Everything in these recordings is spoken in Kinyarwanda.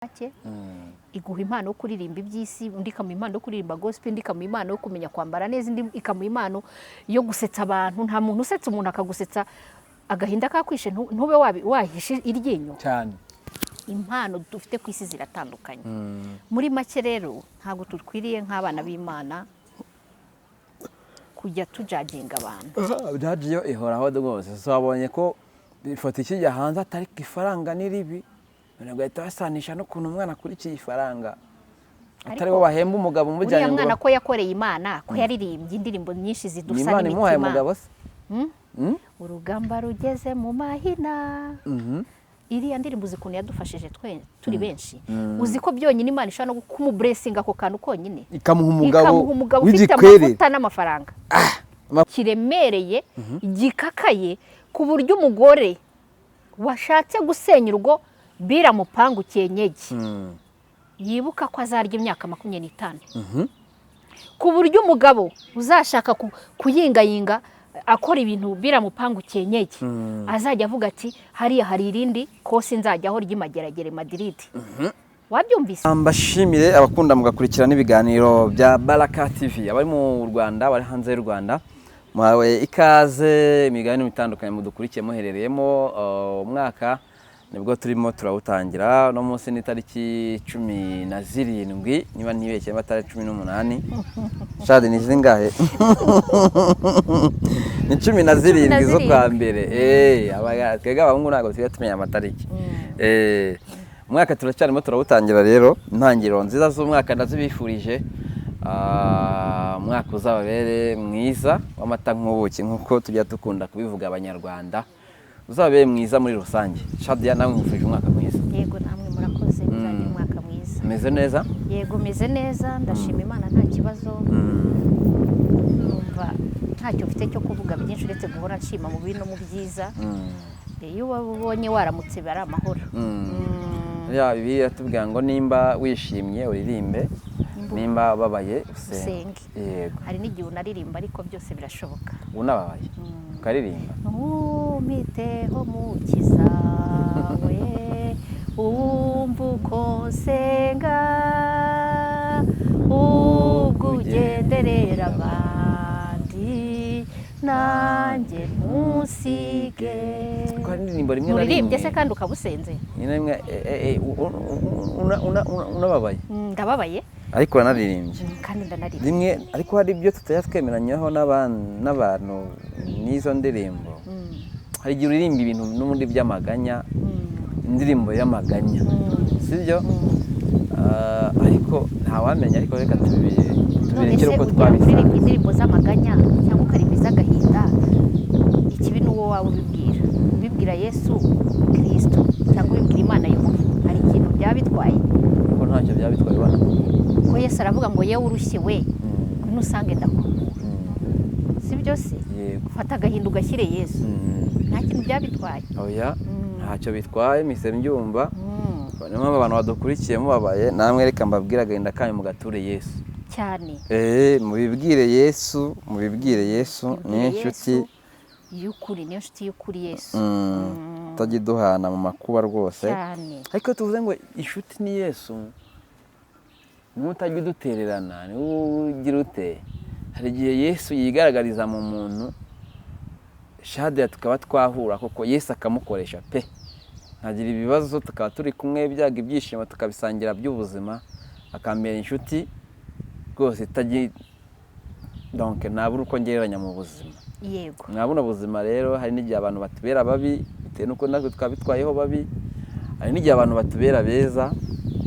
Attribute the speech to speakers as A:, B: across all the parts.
A: ake iguha impano yo kuririmba iby'isi, undi ikamuha impano yo kuririmba gospel, undi ikamuha impano yo kumenya kwambara neza, indi ikamuha impano yo gusetsa abantu. Nta muntu usetsa umuntu akagusetsa agahinda kakwishe ntube wahishe iryinyo
B: cyane.
A: Impano dufite ku isi ziratandukanye. Muri make rero ntago tukwiriye nk'abana b'Imana kujya tujaginga abantu.
B: Byagiye ihoraho rwose. Wabonye ko ifoto ikijya hanze atari ifaranga n'iribi, bagahita basanisha no kuntu umwana akurikiye ifaranga, atari bo bahemba umugabo umujyanye ngo
A: umwana ko yakoreye Imana, ko yaririmbye indirimbo nyinshi zidusa
B: Imana imuhaye umugabo se.
A: Urugamba rugeze mu mahina. Iriya ndirimbo zikuntu yadufashije turi benshi. Uzi ko byonyine Imana ishobora no kumublessinga ako kantu konyine,
B: ikamuha umugabo
A: ufite amavuta n'amafaranga kiremereye, gikakaye, ku buryo umugore washatse gusenya urugo biramupangu cyenyege yibuka ko azarya imyaka 25, ku buryo umugabo uzashaka kuyingayinga akora ibintu biramupangu cyenyege azajya avuga ati hariya hari irindi kosi nzajyaho ry'imageragere Madrid. Wabyumvise?
B: Mbashimire abakunda mugakurikira n'ibiganiro bya Baraka TV, abari mu Rwanda, bari hanze y'u Rwanda, mwawe ikaze imigani mitandukanye mudukurikiye muherereyemo. Umwaka nibwo turimo turawutangira, no munsi ni tariki 17 niba ntibeshye, batari 18 shade ni zingahe ni 17 zo kwa mbere. Twega abahungu ntago tugiye tumenya amatariki. Umwaka turacyarimo turawutangira rero, intangiriro nziza z'umwaka ndazibifurije. Umwaka uzababere mwiza w'amata nk'ubuki nk'uko tujya dukunda kubivuga abanyarwanda, uzababere mwiza muri rusange. Shadia, nawe ngufurije umwaka mwiza.
A: Yego, namwe murakoze, muzanye umwaka mwiza.
B: Meze neza?
A: Yego, meze neza, ndashima Imana, nta kibazo. Numva ntacyo mfite cyo kuvuga byinshi uretse guhora nshima mu bintu mu byiza. Iyo wabonye waramutse bari amahoro.
B: Ya Bibiliya iratubwira ngo nimba wishimye uririmbe, nimba babaye usenge. Yego.
A: Hari n'igihe unaririmba ariko byose birashoboka.
B: Unababaye ukaririmba.
A: Umiteho mukiza we, umva uko nsenga, ubwo ugenderera abandi, nanjye ntusige.
B: Ukaririmba rimwe na rimwe.
A: Uririmbye se kandi ukabusenze?
B: Unababaye?
A: Ndababaye.
B: Ariko wanaririmbye.
A: Kandi ndanaririmba.
B: Rimwe ariko hari ibyo tutaya twemeranyaho n'abantu n'izo ndirimbo. Hari igihe uririmba ibintu n'ubundi by'amaganya, indirimbo y'amaganya, sibyo? Ariko ntawamenya, ariko reka tubirekere uko twabisanga.
A: Indirimbo z'amaganya cyangwa ukaririmba iz'agahinda, ikibi n'uwo waba ubibwira Yesu Kristo cyangwa ubibwira Imana y'umuvu, hari ikintu byaba bitwaye?
B: Ko ntacyo byaba bitwaye bana.
A: Ko Yesu aravuga ngo yewe urushye we ngwino usange ndakuruhura, sibyo se? Fata agahinda ugashyire Yesu, nta kintu byaba bitwaye.
B: Oya, ntacyo bitwaye, mise mbyumva. Niyo mpamvu abantu badukurikiye mubabaye, namwe reka mbabwire agahinda kanyu mugature Yesu
A: cyane.
B: Mubibwire Yesu, mubibwire Yesu, ni inshuti
A: y'ukuri, ni inshuti y'ukuri Yesu.
B: Tagiduhana mu makuba rwose.
A: Cyane.
B: Ariko tuvuze ngo inshuti ni Yesu, n'utajya udutererana, ni ugira ute. Hari igihe Yesu yigaragariza mu muntu, Shadia tukaba twahura koko Yesu akamukoresha pe, ntagira ibibazo, tukaba turi kumwe, ibyaga ibyishimo tukabisangira by'ubuzima, akambera inshuti rwose donc nabura uko ngereranya mu buzima.
A: Yego.
B: Nabona ubuzima rero, hari n'igihe abantu batubera babi bitewe nuko natwe twabitwayeho babi, hari n'igihe abantu batubera beza,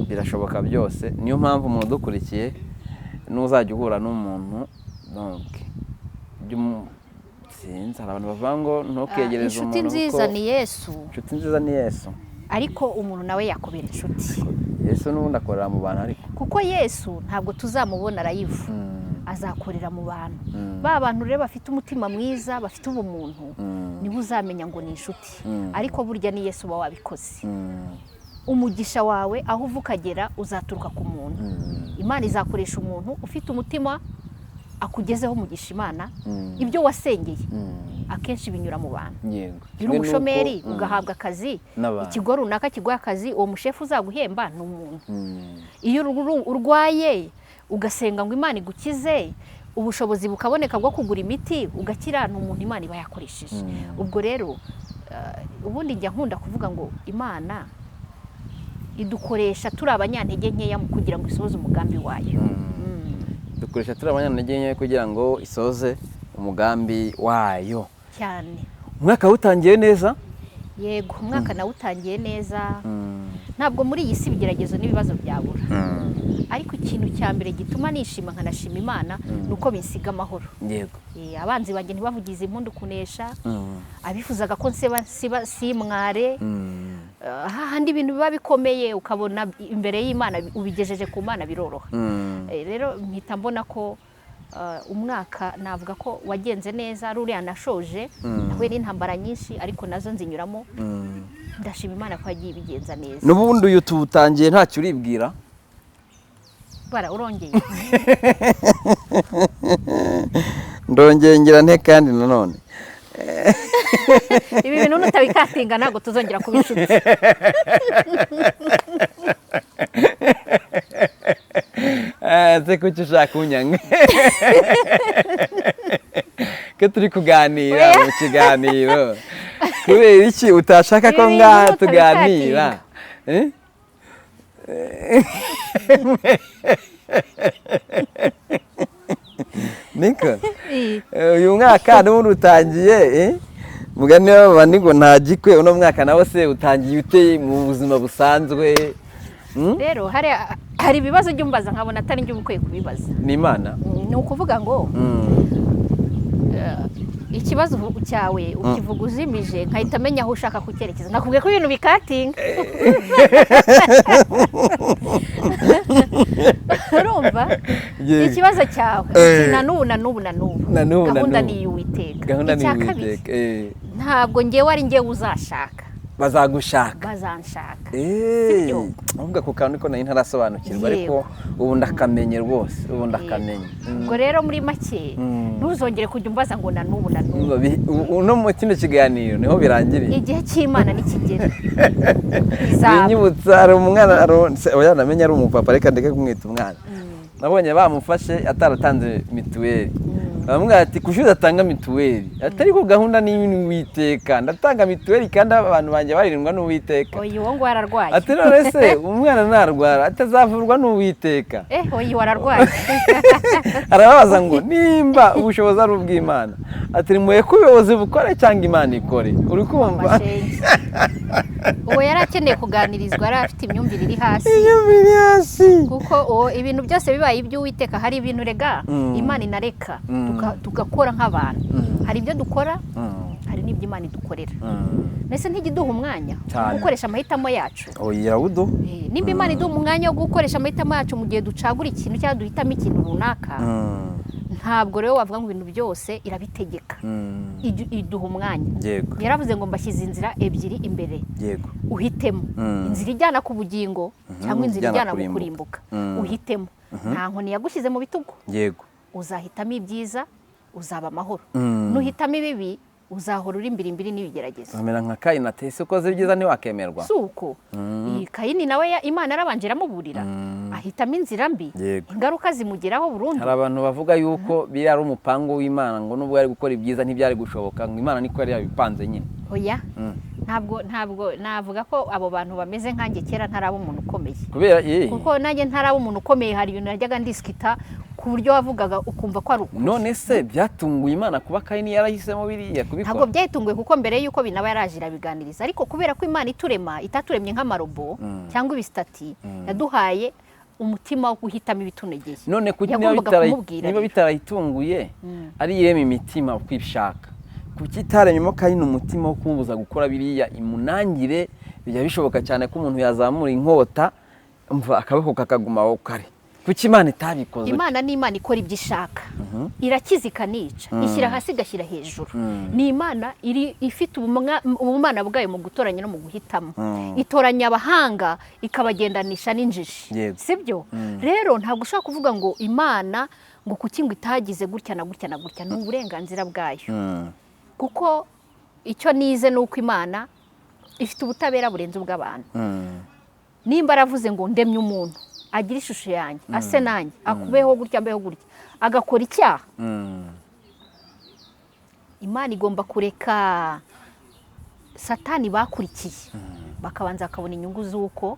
B: birashoboka byose. Niyo mpamvu umuntu udukurikiye n'uzajya uhura n'umuntu donc sinzi, hari abantu bavuga ngo ntukegereze umuntu.
A: Inshuti nziza ni Yesu.
B: Inshuti nziza ni Yesu.
A: Ariko umuntu nawe yakubera inshuti.
B: Yesu n'ubundi akorera mu bantu, ariko
A: kuko Yesu ntabwo tuzamubona live, azakorera mu bantu. Ba bantu rero bafite umutima mwiza, bafite ubumuntu, nibo uzamenya ngo ni inshuti. Ariko burya ni Yesu uba wabikoze. Umugisha wawe aho uva ukagera uzaturuka ku muntu. Imana izakoresha umuntu ufite umutima akugezeho umugisha Imana ibyo wasengeye akenshi binyura mu bantu.
B: Yego.
A: Uri umushomeri ugahabwa akazi, ikigo runaka kiguha akazi, uwo mushefu uzaguhemba ni umuntu. Iyo urwaye ugasenga ngo Imana igukize, ubushobozi bukaboneka bwo kugura imiti ugakira, ni umuntu Imana iba yakoresheje. Ubwo rero ubundi njya nkunda kuvuga ngo Imana idukoresha turi abanyantege nkeya mu kugira ngo isoze umugambi wayo.
B: Dukoresha turi abanyantege nkeya kugira ngo isoze umugambi wayo
A: cyane.
B: Umwaka utangiye neza?
A: Yego, umwaka nawe utangiye neza. Ntabwo muri iyi si ibigeragezo n'ibibazo byabura, ariko ikintu cya mbere gituma nishima nkanashima Imana nuko binsiga amahoro.
B: Yego.
A: Abanzi banjye ntibavugize impundu kunesha, abifuzaga ko simware, hahandi ibintu biba bikomeye ukabona imbere y'Imana ubigejeje ku Mana biroroha. Rero mpita mbona ko umwaka navuga ko wagenze neza, ruriya nashoje nawe n'intambara nyinshi ariko nazo nzinyuramo. Ndashima Imana ko yagiye ibigenza neza.
B: N'ubundi uyu tutangiye ntacyo uribwira?
A: Bara urongeye.
B: Ndongeye ngira nte kandi nanone.
A: Ibi bintu nutabikatinga ntago tuzongera kubishuti.
B: Se kuki ushaka unyanga? Ko turi kuganira mu kiganiro. Kubera iki utashaka ko ngaha tuganira? Niko uyu mwaka n'ubundi utangiye mugani w'abandi ngo ntagikwe, uno mwaka nawe se utangiye ute mu buzima busanzwe?
A: Rero hari ibibazo by'umbaza nkabona atari njye ubukwiye kubibaza.
B: Ni Imana?
A: Ni ukuvuga ngo ikibazo cyawe ukivuga uzimije nkahita amenya aho ushaka kucyerekeza, nakubwiye ko ibintu bikatinga. Urumva ikibazo cyawe na n'ubu gahunda ni iy'Uwiteka. Icya kabiri ntabwo ngewe ari ngewe uzashaka,
B: bazagushaka,
A: bazanshaka.
B: Ahubwo ako kantu niko nari ntarasobanukirwa, ariko ubu ndakamenye rwose, ubu ndakamenye.
A: Ubwo rero muri make ntuzongere kujya umbaza ngo na n'ubu.
B: Uno mu kino kiganiro niho birangiriye.
A: Igihe cy'Imana nikigera
B: binyibutsa hari umwana oya namenye ari umupapa, reka ndeke kumwita umwana. Nabonye bamufashe ataratanze mituweli. Bamubwira ati kuki udatanga mituweli? Atari ko gahunda n'Uwiteka, ndatanga mituweli kandi abantu banjye barindwa n'Uwiteka.
A: Oyi wo ngo ararwaye.
B: Ati none se umwana narwara atazavurwa n'Uwiteka?
A: Oyi wararwaye.
B: Arababaza ngo nimba ubushobozi ari ubw'Imana, ati muye ko ubuyobozi bukore cyangwa Imana ikore. Uri kumva?
A: Uwo yarakeneye kuganirizwa, yari afite imyumvire iri hasi. Kuko ibintu byose bibaye iby'Uwiteka, hari ibintu rega Imana inareka tugakora nk'abantu. Hari ibyo dukora, hari n'ibyo Imana idukorera. Mbese ntigiduha umwanya wo gukoresha amahitamo yacu.
B: Oya udo.
A: Nimba Imana iduha umwanya wo gukoresha amahitamo yacu mu gihe ducagura ikintu cyangwa duhitamo ikintu runaka, ntabwo rero wavuga ngo ibintu byose irabitegeka. Iduha umwanya. Yaravuze ngo mbashyize inzira ebyiri imbere, uhitemo inzira ijyana ku bugingo cyangwa inzira ijyana ku kurimbuka. Uhitemo. Nta nkoni yagushyize mu bitugu. Uzahitamo ibyiza uzaba amahoro, nuhitamo ibibi uzahora uri imbirimbiri n'ibigeragezo.
B: Amera nka Kayini ati ese ukoze ibyiza ntiwakemerwa?
A: Suko Kayini nawe Imana yarabanje iramuburira, ahitamo inzira mbi, ingaruka zimugeraho burundu.
B: Hari abantu bavuga yuko biri ari umupango w'Imana, ngo nubwo yari gukora ibyiza ntibyari gushoboka, ngo Imana niko yari yabipanze nyine.
A: Oya, ntabwo navuga ko abo bantu bameze nkanjye kera ntaraba umuntu ukomeye.
B: Kubera
A: kuko nanjye ntaraba umuntu ukomeye, hari ibintu najyaga ndisikita ku buryo wavugaga ukumva ko ari ukuri.
B: None se byatunguye Imana kuba Kayini yarahisemo biriya kubikora?
A: Ntabwo byayitunguye kuko mbere yuko binaba yaraje irabiganiriza, ariko kubera ko Imana iturema itaturemye nk'amarobo cyangwa ibisitati, yaduhaye umutima wo guhitamo ibitunegeye.
B: None kuki niba bitarayitunguye ari yeme imitima kwishaka, kuki itaremyemo Kayini umutima wo kumubuza gukora biriya imunangire? Bijya bishoboka cyane ko umuntu yazamura inkota umva akaboko kakaguma kare. Kuki Imana itabikoze?
A: Imana ni Imana ikora ibyo ishaka. Irakiza ikanica, ishyira hasi igashyira hejuru. Ni Imana ifite ubumana bwayo mu gutoranya no mu guhitamo. Itoranya abahanga ikabagendanisha n'injiji. Sibyo? Rero ntabwo ushaka kuvuga ngo Imana ngo kuki ngo itagize gutya na gutya na gutya, ni uburenganzira bwayo.
B: Mm.
A: Kuko icyo nize ni uko Imana ifite ubutabera burenze ubw'abantu.
B: Mm.
A: Nimba aravuze ngo ndemye umuntu agira ishusho yanjye, ase nanjye, akubeho gutya mbeho gutya, agakora icyaha,
B: Mm.
A: Imana igomba kureka Satani bakurikiye bakabanza bakabona inyungu z'uko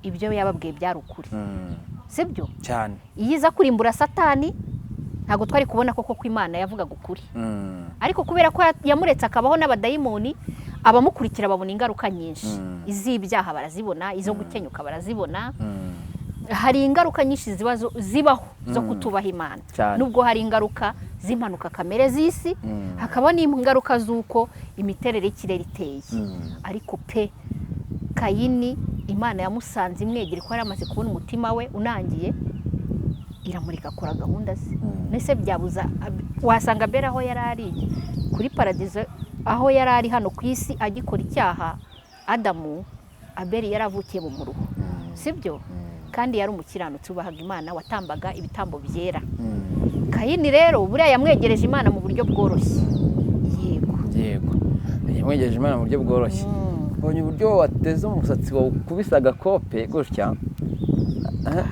A: ibyo yababwiye byari ukuri.
B: Mm.
A: Sibyo?
B: cyane.
A: Iyo iza kurimbura Satani ntabwo twari kubona koko ko Imana yavugaga ukuri.
B: Mm.
A: Ariko kubera ko yamuretse akabaho n'abadayimoni, abamukurikira babona ingaruka nyinshi. Iz'ibyaha barazibona, izo gukenyuka barazibona.
B: Mm.
A: Hari ingaruka nyinshi zibaho zo kutubaha Imana.
B: Cyane.
A: Nubwo hari ingaruka z'impanuka kamere z'isi, hakaba n'ingaruka z'uko imiterere y'ikirere iteye. Ariko pe Kayini Imana yamusanze imwegera ko yari amaze kubona umutima we unangiye, iramurika akora gahunda ze. Mbese byabuza, wasanga Abeli aho yari ari kuri paradizo, aho yari ari hano ku isi agikora icyaha, Adamu, Abeli yaravukiye mu muruho. Sibyo? Kandi yari umukiranutsi ubahaga Imana, watambaga ibitambo byera. Kayini rero buriya yamwegereje Imana mu buryo bworoshye.
B: Yego yamwegereje Imana mu buryo bworoshye. Ubonye uburyo wateze umusatsi wawe ukubise agakope gutya,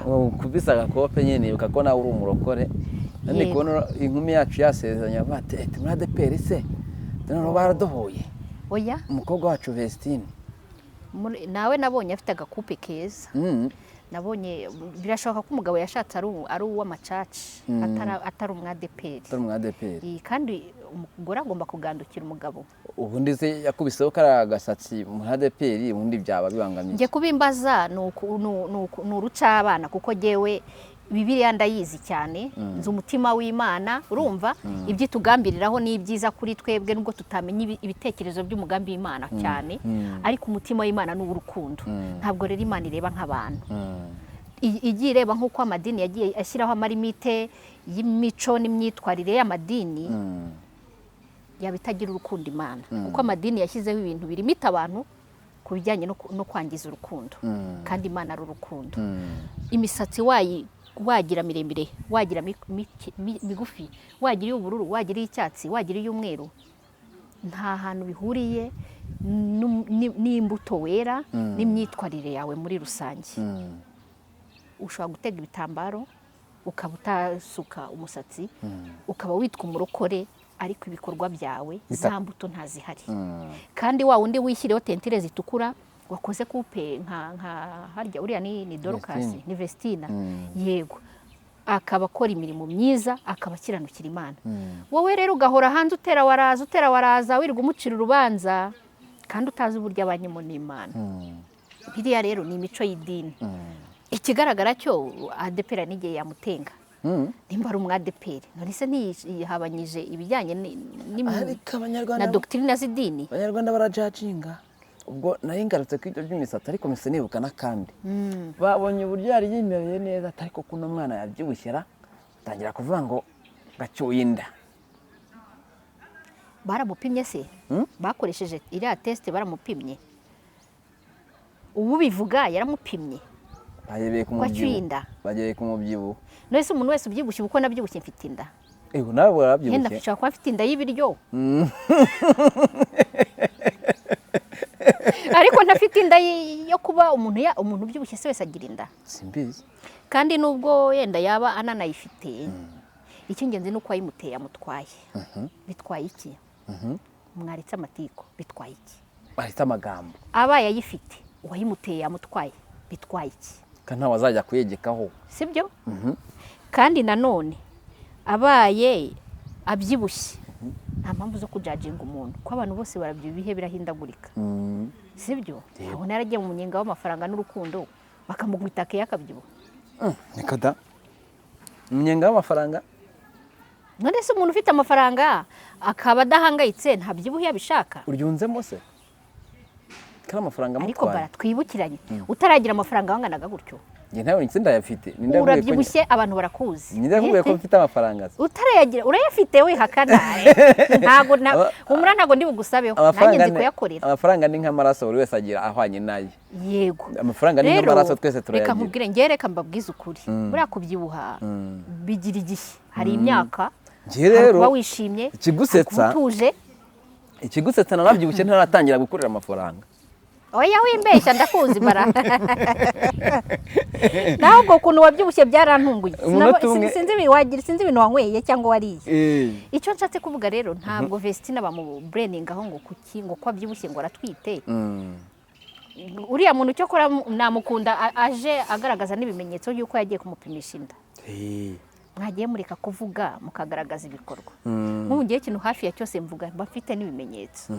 B: ukubise agakope nyine ibuka ko nawe uri umurokore. Ndi kubona inkumi yacu yasezeranya bati muri ADEPR se noneho baradohoye.
A: Oya,
B: umukobwa wacu Vestine
A: nawe nabonye afite agakupe keza. Nabonye birashoboka ko umugabo yashatse ari uw'amacaci, atari umwadeperi.
B: atari umwadeperi.
A: Kandi umugore agomba kugandukira umugabo.
B: Ubundi se yakubiseho kari agasatsi mu ADEPR, ubundi byaba bibangamiye.
A: Ngiye kubimbaza ni urucabana, kuko jyewe Bibiliya ndayizi cyane, nzi umutima w'Imana, urumva ibyo tugambiriraho ni ibyiza kuri twebwe nubwo tutamenya ibitekerezo by'umugambi w'Imana cyane, ariko umutima w'Imana ni urukundo. Ntabwo rero Imana ireba nk'abantu. Igiye ireba nk'uko amadini yagiye ashyiraho amarimite y'imico n'imyitwarire y'amadini, yaba itagira urukundo Imana. Kuko amadini yashyizeho ibintu birimita abantu ku bijyanye no kwangiza urukundo, kandi Imana ari urukundo. Imisatsi wagira miremire, wagira migufi, wagira iy'ubururu, wagira iy'icyatsi, wagira iy'umweru, nta hantu bihuriye n'imbuto wera n'imyitwarire yawe muri rusange. Ushobora gutega ibitambaro, ukaba utasuka umusatsi, ukaba witwa umurokore, ariko ibikorwa byawe za mbuto ntazihari. Kandi wa wundi wishyiriyeho tentire zitukura, wakoze kupe nka harya uriya ni Dorcas, ni Vestina, yego, akaba akora imirimo myiza, akaba akiranukira Imana. Wowe rero ugahora hanze utera waraza wirirwa umucira urubanza, kandi utazi uburyo abanyemo n'Imana. Biriya rero ni imico y'idini. Ikigaragara cyo ADEPR n'igihe yamutenga, nimba ari umwadeperi, none se ntiyihabanyije ibijyanye na doctrine z'idini.
B: Abanyarwanda barajajinga. Ubwo nari ngarutse ko ibyo by'imisatsi, ariko mise nibuka n'akandi. Babonye uburyo yari yimereye neza, ariko kuno mwana yabyibushyera, atangira kuvuga ngo gacyuye inda.
A: Baramupimye se? Bakoresheje iriya teste, baramupimye. Ubu bivuga yaramupimye.
B: Bagereye ku mubyibuho. Bagereye ku mubyibuho.
A: None se umuntu wese ubyibushye uko nabyibushye mfite inda?
B: Nawe warabyibushye.
A: Yenda nshaka kuba mfite inda y'ibiryo. Ariko ntafite inda yo kuba umuntu ubyibushye se wese agira inda.
B: Simbizi.
A: Kandi nubwo yenda yaba ananayifite, icy'ingenzi ni uko ayimuteye amutwaye. Bitwaye iki? Mwaritse amatiko, bitwaye iki?
B: Bahita amagambo.
A: Abaye ayifite, uwayimuteye amutwaye, bitwaye iki?
B: Kandi ntawe azajya kuyegekaho.
A: Sibyo? Kandi nanone abaye abyibushye, nta mpamvu zo kujajinga umuntu, ko abantu bose barabyibuhe birahindagurika. Sibyo? Aho naragiye mu munyenga w'amafaranga n'urukundo, bakamugwita ke yakabyibuha.
B: Niko da. Umunyenga w'amafaranga?
A: None se umuntu ufite amafaranga akaba adahangayitse ntabyibuhe yabishaka?
B: Uryunzemo se? kari amafaranga
A: ariko
B: amutwaye
A: baratwibukiranye utaragira amafaranga wanganaga gutyo
B: njye ntawe nzi ndayafite
A: urabyibushye abantu barakuzi
B: ndakubwiye ko mfite amafaranga
A: utarayagira urayafite wihakana ntago umura ntago ndi bugusabeho nanjye nzi kuyakorera
B: amafaranga ni nk'amaraso buri wese agira ahwanye naye
A: yego
B: amafaranga ni nk'amaraso twese turayagira
A: reka nkubwire njye reka mbabwize ukuri buriya kubyibuha bigira igihe hari imyaka
B: njye rero
A: kuba wishimye
B: ikigusetsa narabyibushye ntaratangira gukorera amafaranga
A: oya wimbeshya ndakuzi bara ntabwo ukuntu wabyibushye byarantunguye sinzi ibintu wanyweye cyangwa wariye icyo nshatse kuvuga rero ntabwo Vestina bamubureningaho ngo kuki ngo ko abyibushye ngo aratwite uriya muntu cyo kora namukunda aje agaragaza n'ibimenyetso y'uko yagiye kumupimisha inda mwagiye mureka kuvuga mukagaragaza ibikorwa nk'ubu ngiye ikintu hafi ya cyose mvuga mba mfite n'ibimenyetso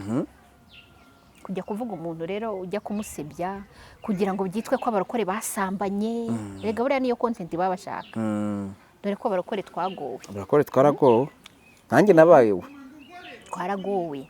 A: kujya kuvuga umuntu rero ujya kumusebya kugira ngo byitwe ko abarokore basambanye rega buriya niyo content baba bashaka dore ko abarokore twagowe
B: abarokore twaragowe nanjye nabayewe
A: twaragowe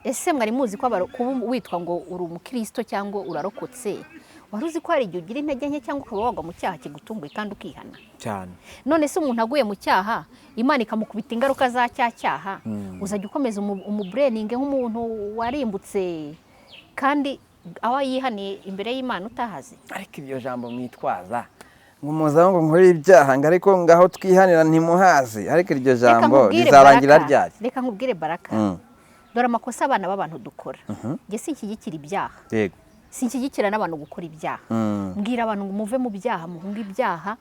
A: ese mwari muzi ko kuba witwa ngo uri umukristo cyangwa urarokotse wari uzi ko hari igihe ugira intege nke cyangwa ukaba wagwa mu cyaha kigutunguye kandi ukihana
B: cyane
A: none se umuntu aguye mu cyaha Imana ikamukubita ingaruka za cyaha uzajya ukomeza umubureninge nk'umuntu warimbutse kandi aho yihaniye imbere y'Imana utahazi
B: ariko ibyo jambo mwitwaza nk'umuzaho ngo nkore ibyaha ngo ariko ngaho twihanira ntimuhazi ariko iryo jambo rizarangira ryari
A: reka nkubwire Baraka dore amakosa abana b'abantu dukora njye sinshyigikira ibyaha
B: yego
A: sinshyigikira n'abantu gukora ibyaha mbwira abantu ngo muve mu byaha muhunge ibyaha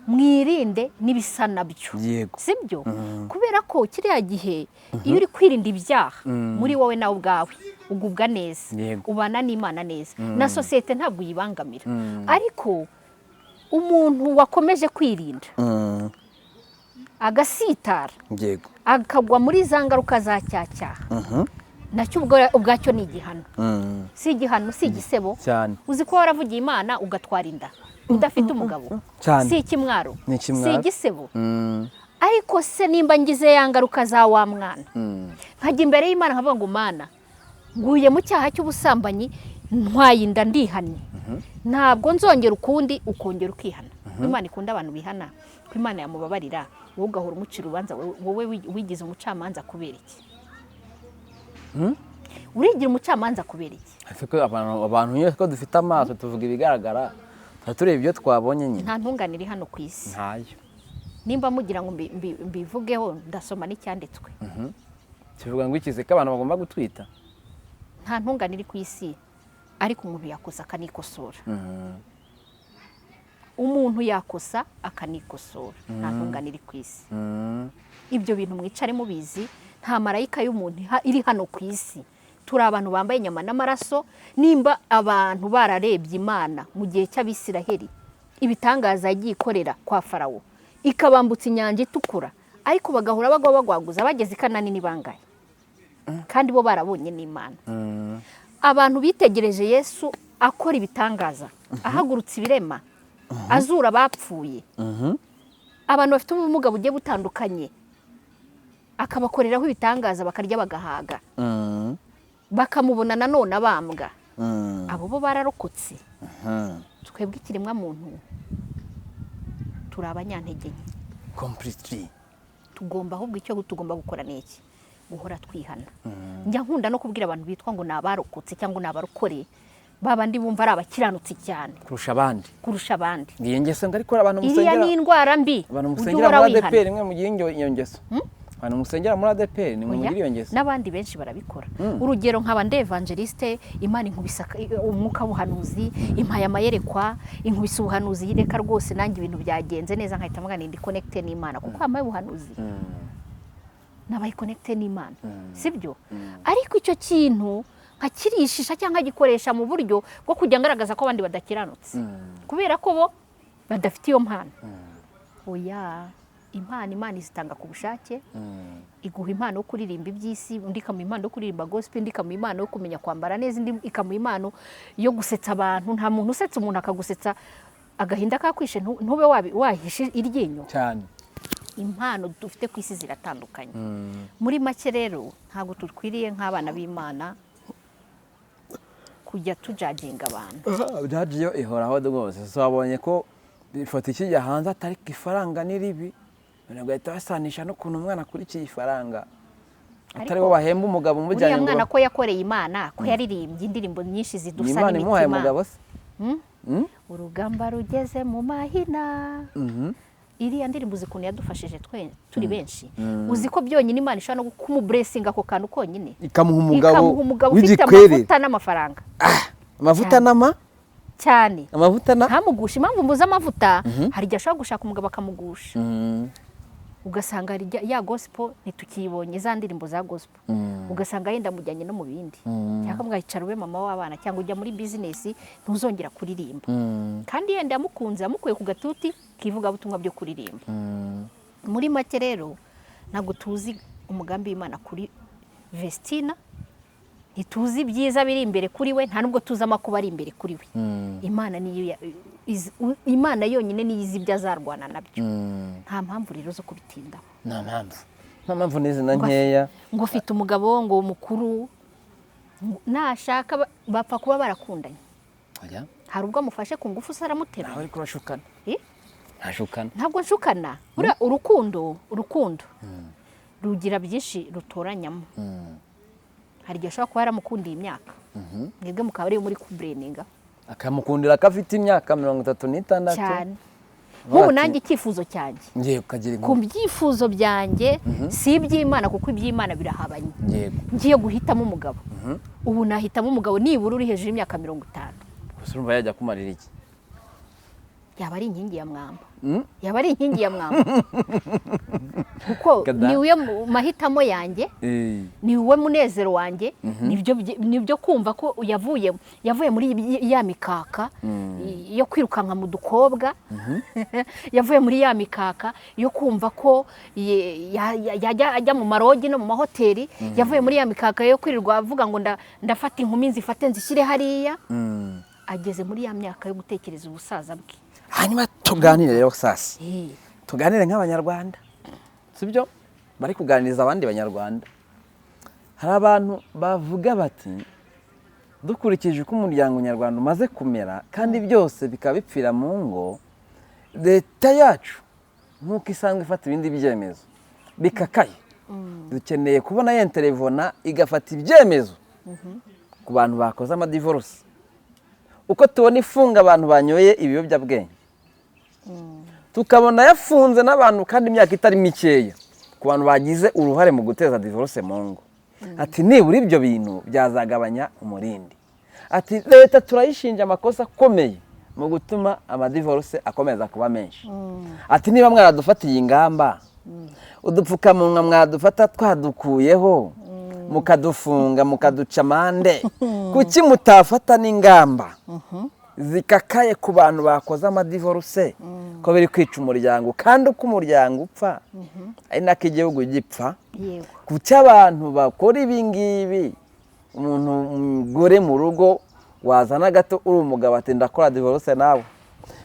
A: mwirinde n'ibisa nabyo sibyo kubera ko kiriya gihe iyo uri kwirinda ibyaha muri wowe nawe ubwawe ugubwa neza ubana n'Imana neza na sosiyete ntabwo uyibangamira ariko umuntu wakomeje kwirinda agasitara akagwa muri za ngaruka za cyaha nacyo ubwacyo ni igihano si igihano si igisebo uzi ko waravugiye Imana ugatwara inda udafite umugabo si ikimwaro si igisebo ariko se nimba ngize ya ngaruka za wa mwana nkajya imbere y'Imana nkavuga ngo Mana nguye mu cyaha cy'ubusambanyi ntwaye inda ndihannye ntabwo nzongera ukundi ukongera ukihana Imana ikunda abantu bihana ko Imana yamubabarira wowe ugahora umucira urubanza wowe wigize umucamanza kubera iki urigira umucamanza kubera iki
B: abantu nyine ko dufite amaso tuvuga ibigaragara tureba ibyo twabonye nyine
A: nta ntunganire hano ku isi
B: ntayo
A: nimba mugira ngo mbivugeho ndasoma n'icyanditswe
B: kivuga ngo ikize ko abantu bagomba gutwita
A: nta ntunganire ku isi ariko umuntu yakosa akanikosora umuntu yakosa akanikosora nta ntunganire ku isi ibyo bintu mwicare mubizi nta marayika y'umuntu iri hano ku isi turi abantu bambaye inyama n'amaraso nimba abantu bararebye Imana mu gihe cy'Abisiraheli ibitangaza yagiye ikorera kwa Farawo ikabambutsa inyanja itukura ariko bagahora bagwaguza bageze i Kanani nibangaye kandi bo barabonye n'Imana abantu bitegereje Yesu akora ibitangaza ahagurutsa ibirema azura abapfuye abantu bafite ubumuga bugiye butandukanye akabakoreraho ibitangaza bakarya bagahaga bakamubona nanone abambwa abo bo bararokotse twebwe ikiremwa muntu turi abanyantege nke
B: completely
A: tugomba ahubwo icyo tugomba gukora niki guhora twihana njya nkunda no kubwira abantu bitwa ngo nabarokotse cyangwa nabarokore babandi bumva ari abakiranutsi cyane kurusha abandi
B: ngiye ngeso ngo ariko abantu musengera
A: iriya ni indwara mbi
B: abantu musengera muri ADPR imwe mugiye iyo ngeso abantu musengera muri ADPR ni mugira iyo ngeso
A: n'abandi benshi barabikora urugero nkaba evangeliste Imana inkubisa umwuka w'ubuhanuzi impaya amayerekwa inkubisa ubuhanuzi yireka rwose nanjye ibintu byagenze neza nkahita mugana ndi connected n'Imana kuko amaye ubuhanuzi nabaye connected n'Imana sibyo ariko icyo kintu nkakirishisha cyangwa gikoresha mu buryo bwo kujya ngaragaza ko abandi badakiranutse kubera ko bo badafite iyo mpano oya Imana izitanga ku bushake iguha impano yo kuririmba iby'isi undi ikamuha impano yo kuririmba gospel undi ikamuha impano yo kumenya kwambara neza undi ikamuha impano yo gusetsa abantu nta muntu usetsa umuntu akagusetsa agahinda kakwishe ntube wahishe iryinyo
B: cyane
A: impano dufite ku isi ziratandukanye muri make rero ntabwo tukwiriye nk'abana b'Imana kujya tujaginga abantu.
B: jaji yo ihoraho rwose. Wabonye ko ifoto ikijya hanze atari ifaranga ni ribi, bagahita basanisha n'ukuntu umwana akurikiye ifaranga, atari bo bahemba umugabo umujyanye
A: ngo uriya mwana ko yakoreye Imana, ko yaririmbye indirimbo nyinshi zidusa
B: n'imitima. Imana imuhaye umugabo se?
A: Urugamba rugeze mu mahina. Iriya ndirimbo uzi ukuntu yadufashije turi benshi. Uzi ko byonyine Imana ishobora no kumuburesinga ako kantu konyine,
B: ikamuha umugabo
A: ufite amavuta n'amafaranga.
B: Amavuta n'ama
A: cyane,
B: amavuta na
A: ntamugusha. Impamvu mbuze amavuta, hari igihe ashobora gushaka umugabo akamugusha, ugasanga ya gospel ntitukiyibonye, za ndirimbo za gospel, ugasanga yenda mujyanye no mu bindi, cyangwa mwahicara ube mama w'abana, cyangwa ujya muri business ntuzongera kuririmba. Kandi yenda yamukunze, yamukuye ku gatuti kivuga butumwa byo kuririmba. Muri make rero ntabwo tuzi umugambi w'Imana kuri Vestina, ntituzi ibyiza biri imbere kuri we, nta nubwo tuzi amakuba ari imbere kuri we. Imana yonyine niyo izi ibyo azarwana nabyo. Nta mpamvu rero zo kubitindaho.
B: nta mpamvu n'izina nkeya
A: ngo ufite umugabo ngo mukuru, nashaka bapfa kuba barakundanye. Hari ubwo amufashe ku ngufu saramutera.
B: Nawe ariko urashukana. Ntashukana.
A: Ntabwo nshukana. Urukundo rugira byinshi rutoranyamo. Hari igihe ashobora kuba yaramukundiye imyaka, mwebwe mukaba ari muri kubureninga,
B: akamukundira ko afite imyaka 36
A: cyane. Nk'ubu nanjye icyifuzo cyanjye
B: ngiye ukagira
A: ku byifuzo byanjye, si iby'Imana kuko iby'Imana birahabanye. Ngiye guhitamo umugabo, ubu nahitamo umugabo nibura uri hejuru y'imyaka 50.
B: Gusa urumva yajya kumarira iki?
A: Yaba ari inkingi ya mwamba. Yaba ari inkingi ya mwamba. Kuko niwe mahitamo yanjye, niwe munezero wanjye, nibyo kumva ko yavuye muri ya mikaka yo kwirukanka mu dukobwa, yavuye muri ya mikaka yo kumva ko yajya mu marogi no mu mahoteli, yavuye muri ya mikaka yo kwirirwa avuga ngo ndafata inkumi nzifate nzishyire hariya. Ageze muri ya myaka yo gutekereza ubusaza bwe.
B: Hanyuma tuganire rero sasa, tuganire nk'abanyarwanda, sibyo bari kuganiriza abandi banyarwanda. Hari abantu bavuga bati dukurikije uko umuryango nyarwanda umaze kumera kandi byose bikaba bipfira mu ngo, leta yacu nk'uko isanzwe ifata ibindi byemezo bikakaye, dukeneye kubona yenterevona igafata ibyemezo ku bantu bakoze amadivorce. Uko tubona ifunga abantu banyoye ibiyobyabwenge, tukabona yafunze n'abantu kandi imyaka itari mikeya ku bantu bagize uruhare mu guteza divorce mu ngo. Ati nibura ibyo bintu byazagabanya umurindi. Ati leta turayishinja amakosa akomeye mu gutuma amadivorce akomeza kuba menshi. Ati niba mwaradufatiye ingamba, udupfukamunwa mwadufata twadukuyeho, mukadufunga mukaduca amande, kuki mutafata n'ingamba zikakaye ku bantu bakoze amadivorce ko biri kwica umuryango, kandi uko umuryango upfa ari nako igihugu gipfa. Kuki abantu bakora ibi ngibi? Umuntu umugore mu rugo wazana gato uri umugabo ati ndakora divorce nawe,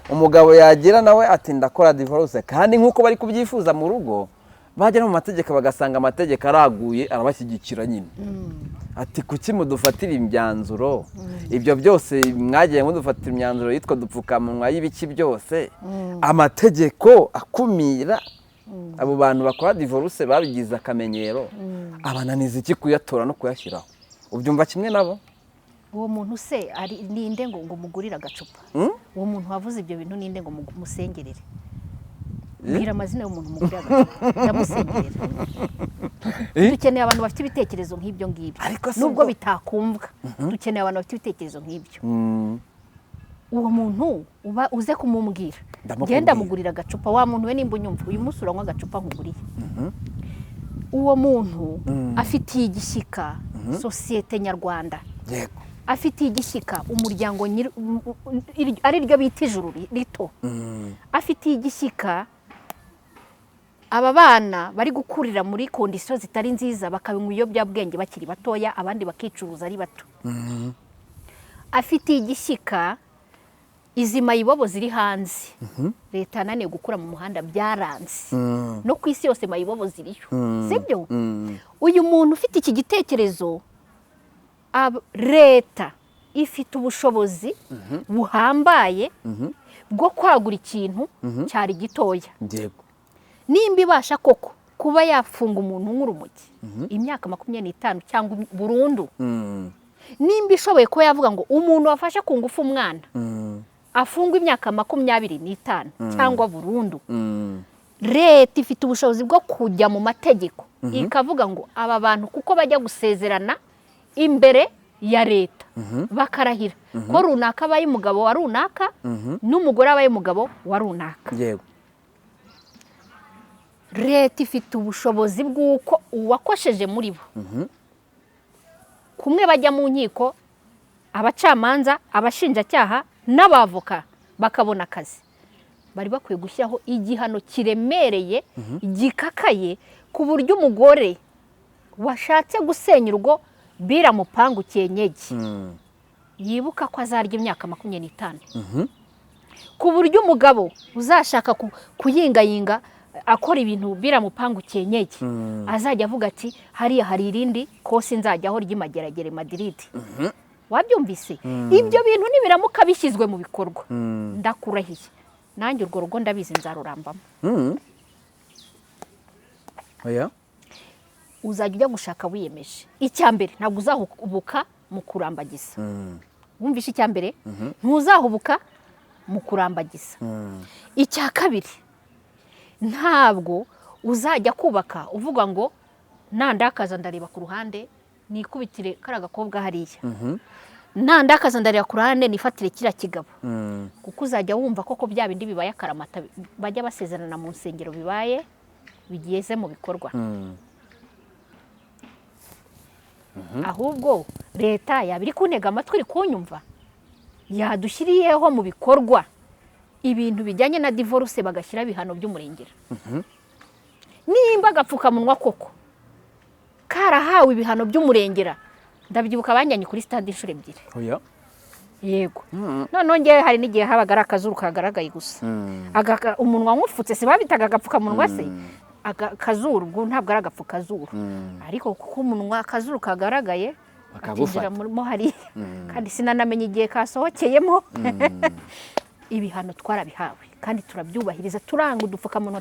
B: umugabo yagira nawe ati ndakora divorce, kandi nk'uko bari kubyifuza mu rugo bajya mu mategeko bagasanga amategeko araguye arabashyigikira nyine. Ati kuki mudufatira imyanzuro? Ibyo byose mwagiye mudufatira imyanzuro yitwa dupfukamunwa y'ibiki byose, amategeko akumira abo bantu bakora divorce babigize akamenyero, abananiza iki kuyatora no kuyashyiraho? Ubyumva kimwe nabo?
A: Uwo muntu se ari ninde ngo mugurira agacupa? Uwo muntu wavuze ibyo bintu ninde ngo musengerere? Bwira amazina y'umuntu mugurira agacupa ndamusengerera. Dukeneye abantu bafite ibitekerezo nk'ibyo ngibyo, nubwo bitakumvwa. Dukeneye abantu bafite ibitekerezo nk'ibyo. Uwo muntu uze kumubwira, genda mugurira agacupa. Wa muntu we nimba unyumva uyu munsi uranywa agacupa nkuguriye, uwo muntu afitiye igishyika sosiyete nyarwanda, afitiye igishyika umuryango ari ryo bita ijuru rito, afitiye igishyika aba bana bari gukurira muri kondisiyo zitari nziza, bakabinywa ibiyobyabwenge bakiri batoya, abandi bakicuruza ari bato. Afitiye igishyika izi mayibobo ziri hanze, leta yananiye gukura mu muhanda, byaranze no ku isi yose mayibobo ziriyo, sibyo? Uyu muntu ufite iki gitekerezo, leta ifite ubushobozi buhambaye bwo kwagura ikintu cyari gitoya.
B: yego
A: nimba ibasha koko kuba yafunga umuntu nk'urumogi imyaka 25 cyangwa burundu, nimba ishoboye ko yavuga ngo umuntu wafashe ku ngufu umwana afungwa imyaka 25 cyangwa burundu, leta ifite ubushobozi bwo kujya mu mategeko ikavuga ngo aba bantu kuko bajya gusezerana imbere ya leta bakarahira ko runaka abaye umugabo wa runaka n'umugore abaye umugabo wa runaka.
B: yego
A: leta ifite ubushobozi bw'uko uwakosheje muri bo kumwe bajya mu nkiko, abacamanza, abashinjacyaha n'abavoka bakabona akazi. Bari bakwiye gushyiraho igihano kiremereye gikakaye ku buryo umugore washatse gusenya urugo biramupangu cyenyegi yibuka ko azarya imyaka 25, ku buryo umugabo uzashaka kuyingayinga akora ibintu biramupangu cyenyegi azajya avuga ati hariya hari irindi kosi nzajyaho ry'imageragere Madrid. Wabyumvise? Ibyo bintu nibiramuka bishyizwe mu bikorwa ndakurahiye nanjye urwo rugo ndabizi nzarurambamo.
B: oya
A: Uzajya ujya gushaka wiyemeje. Icyambere ntabwo uzahubuka mu kurambagiza. Wumvishe icyambere ntuzahubuka mu kurambagiza. Icya kabiri ntabwo uzajya kubaka uvuga ngo nandakaza ndareba ku ruhande nikubitire karaga kobwa hariya, nandakaza ndareba ku ruhande nifatire kira kigabo, kuko uzajya wumva koko bya bindi bibaye akaramata bajya basezerana mu nsengero bibaye bigeze mu bikorwa. Ahubwo leta yabiri kuntega amatwi iri kunyumva yadushyiriyeho mu bikorwa ibintu bijyanye na divorce bagashyira bihano by'umurengera. Nimba agapfukamunwa koko karahawe ibihano by'umurengera, ndabyibuka banyanye kuri stade inshuro 2.
B: oya
A: yego none ngewe hari n'igihe habaga ari akazuru kagaragaye gusa, umunwa nk'ufutse se babitaga agapfukamunwa se, akazuru ubwo ntabwo ari agapfukazuru, ariko kuko umunwa akazuru kagaragaye bakabufata mo hariya kandi sinanamenye igihe kasohokeyemo. Ibihano twarabihawe kandi turabyubahiriza, turanga udupfukamunwa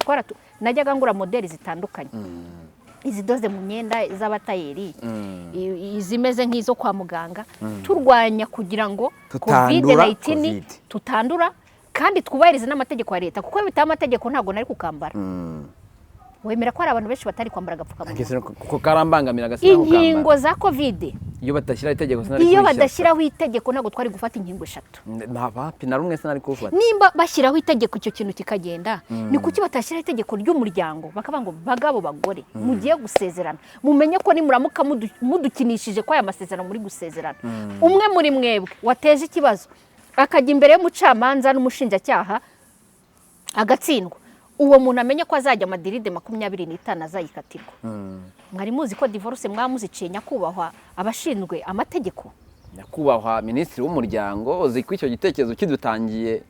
A: najyaga ngura modeli zitandukanye, izidoze mu myenda z'abatayeri, izimeze nk'izo kwa muganga, turwanya kugira ngo COVID-19 tutandura kandi twubahirize n'amategeko ya leta, kuko bitaba amategeko ntabwo nari kukambara. Wemera ko hari abantu benshi batari kwambara agapfukamunwa
B: kuko karambangamira gasira kukambara.
A: Inkingo za COVID
B: iyo badashyiraho itegeko sinari
A: iyo badashyiraho itegeko ntabwo twari gufata inkingo 3.
B: ntabapi na rumwe sinari kufata.
A: Nimba bashyiraho itegeko icyo kintu kikagenda, ni kuki batashyiraho itegeko ry'umuryango bakavuga ngo bagabo bagore mugiye gusezerana mumenye ko nimuramuka mudukinishije ko aya masezerano muri gusezerana, umwe muri mwebwe wateje ikibazo akajya imbere y'umucamanza n'umushinjacyaha agatsindwa, uwo muntu amenye ko azajya Madrid 25 azayikatirwa. Mwari muzi ko divorce mwamuziciye nyakubahwa abashinzwe amategeko?
B: Nyakubahwa minisitiri w'umuryango uzi ko icyo gitekerezo kidutangiye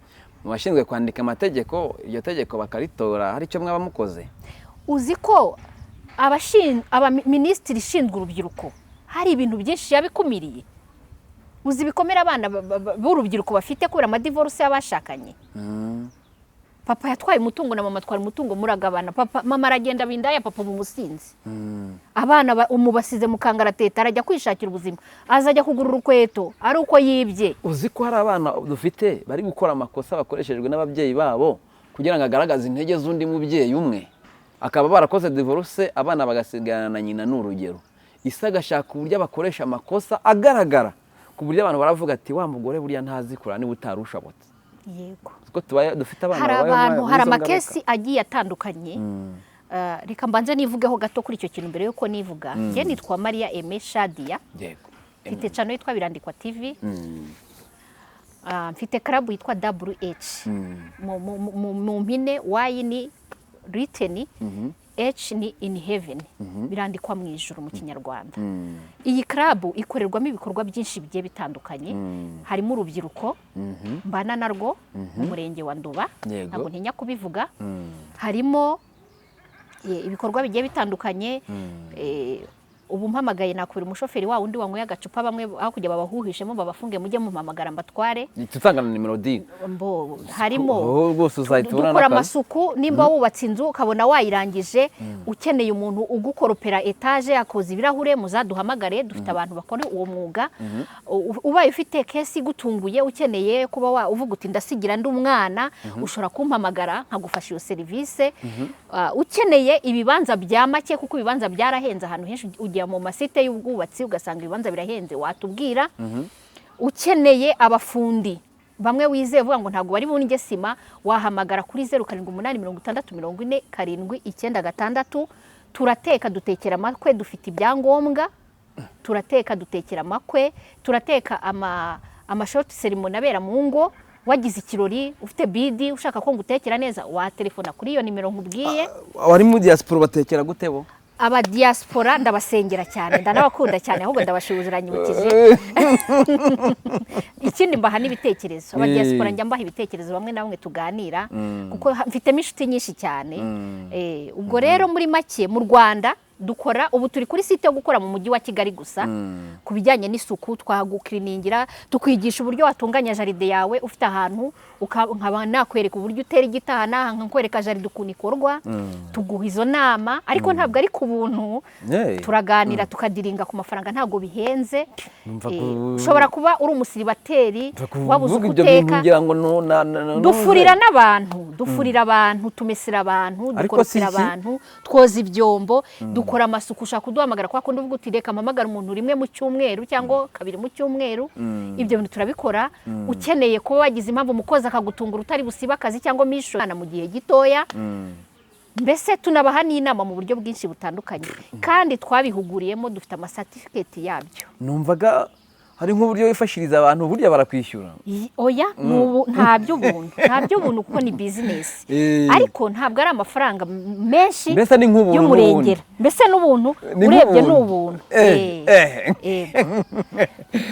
B: mu bashinzwe kwandika amategeko, iryo tegeko bakaritora, hari icyo mwaba mukoze?
A: Uzi ko minisitiri ishinzwe urubyiruko hari ibintu byinshi yabikumiriye. Uzi bikomera abana b'urubyiruko bafite kubera amadivorce y'abashakanye. Papa yatwaye umutungo na mama atwara umutungo muragabana, mama aragenda bindaya papa mu musinzi. Abana umubasize mu kangarateta arajya kwishakira ubuzima, azajya kugura urukweto ari uko yibye.
B: Uzi ko hari abana dufite bari gukora amakosa bakoreshejwe n'ababyeyi babo kugira ngo agaragaze intege z'undi mubyeyi umwe, akaba barakoze divorce abana bagasigana na nyina. N'urugero Isi agashaka uburyo bakoresha amakosa agaragara ku buryo abantu baravuga ati wa mugore buriya ntazi kurana niba utarushobotse.
A: Yego
B: ko tubaye dufite abana
A: hari amakesi agiye atandukanye. Reka mbanze nivugeho gato kuri icyo kintu mbere yuko nivuga. Nge nitwa Maria Aime Shadia.
B: Yego
A: mfite channel yitwa Birandikwa TV. Mfite club yitwa WH. Mu mpine Y ni written, H ni in heaven, birandikwa mu ijuru mu Kinyarwanda. Iyi club ikorerwamo ibikorwa byinshi bigiye bitandukanye, harimo urubyiruko mbana narwo mu murenge wa Nduba, ntabwo ntinya kubivuga. Harimo ibikorwa bigiye bitandukanye ubu mpamagaye nakubira umushoferi wa wundi wanyweye agacupa bamwe aho kujya babahuhishemo babafunge mujye mumpamagara mbatware
B: tutangana nimero D
A: mbo harimo
B: rwose uzahita ubona
A: dukora amasuku nimba wubatse inzu ukabona wayirangije ukeneye umuntu ugukoropera etage akoza ibirahure muzaduhamagare dufite abantu bakora uwo mwuga ubaye ufite kesi gutunguye ukeneye kuba uvuga uti ndasigira ndi umwana ushobora kumpamagara nkagufasha iyo service ukeneye ibibanza bya make kuko ibibanza byarahenze ahantu henshi ujya mu masite y'ubwubatsi ugasanga ibibanza birahenze watubwira ukeneye abafundi bamwe wizeye vuga ngo ntago bari bunge sima wahamagara kuri 0786404796 turateka dutekera amakwe dufite ibyangombwa turateka dutekera amakwe turateka amashoti ceremony abera mu ngo wagize ikirori ufite bidi ushaka ko ngutekera neza wa telefona kuri iyo nimero nkubwiye
B: wari mu diaspora batekera gutebo
A: aba diaspora ndabasengera cyane ndanabakunda cyane ahubwo ndabashubuzuranyibukije ikindi mbaha n'ibitekerezo aba diaspora njya mbaha ibitekerezo bamwe na bamwe tuganira kuko mfite inshuti nyinshi cyane ubwo rero muri make mu Rwanda dukora ubu turi kuri site yo gukora mu mujyi wa Kigali gusa kubijyanye n'isuku twagukiriningira tukwigisha uburyo watunganya jaride yawe ufite ahantu nkaba nakwereka uburyo utera igitana nkakwereka jaride ukuntu ikorwa tuguha izo nama ariko ntabwo ari ku buntu turaganira tukadiringa ku mafaranga ntabwo bihenze ushobora kuba uri umusiribateri wabuze guteka dufurira abantu tumesera abantu dukorera abantu twoza ibyombo dukora amasuku ushaka kuduhamagara kwa kundi uvuga uti reka mpamagara umuntu rimwe mu cyumweru cyangwa kabiri mu cyumweru ibyo bintu turabikora ukeneye kuba wagize impamvu umukozi akagutungura utari busiba akazi cyangwa misho mu gihe gitoya mbese tunabaha n'inama mu buryo bwinshi butandukanye kandi twabihuguriyemo dufite amacertificate yabyo
B: numvaga hari nk'uburyo wifashiriza abantu burya barakwishyura
A: oya nta by'ubuntu kuko ni business ariko ntabwo ari amafaranga menshi y'umurengera mbese n'ubuntu urebye n'ubuntu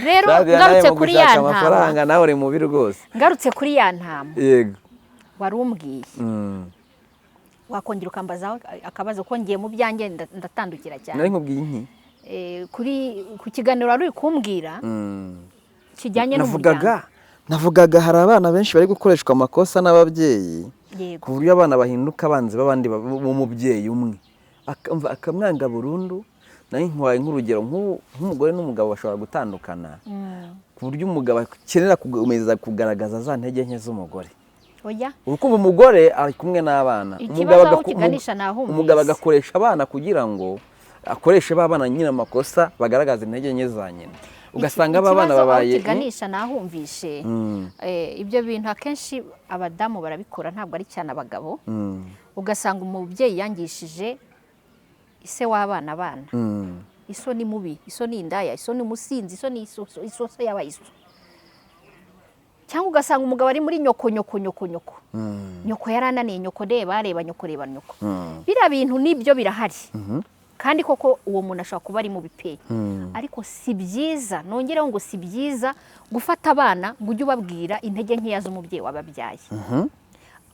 A: rero ngarutse kuri ya ntama
B: nawe uri mubi rwose
A: ngarutse kuri ya ntama
B: yego
A: wari umbwiye wakongera ukambazaho akabazo ko ngiye mu byanjye ndatandukira cyane
B: nari nkubwiye inki
A: ku kiganiro wari uri kumbwira kijyanye n'umuryango
B: navugaga hari abana benshi bari gukoreshwa amakosa n'ababyeyi ku buryo abana bahinduka abanzi b'abandi b'umubyeyi umwe akamwanga burundu nayo nkwaye nk'urugero nk'umugore n'umugabo bashobora gutandukana ku buryo umugabo akenera gukomeza kugaragaza za ntege nke z'umugore urukundo umugore ari kumwe n'abana umugabo agakoresha abana kugira ngo akoreshe babana nyine amakosa bagaragaza intege nke za nyina ugasanga abana babaye
A: ikiganisha nahumvishe ibyo bintu akenshi abadamu barabikora ntabwo ari cyane abagabo ugasanga umubyeyi yangishije ise w'abana iso ni mubi iso ni indaya iso ni umusinzi iso ni isoso y'abayiso cyangwa ugasanga umugabo ari muri nyoko nyoko yarananiye nyoko reba nyoko biriya bintu nibyo birahari kandi koko uwo muntu ashobora kuba ari mu bipe ariko si byiza nongereho ngo si byiza gufata abana ngo ujye ubabwira intege nkeya z'umubyeyi wababyaye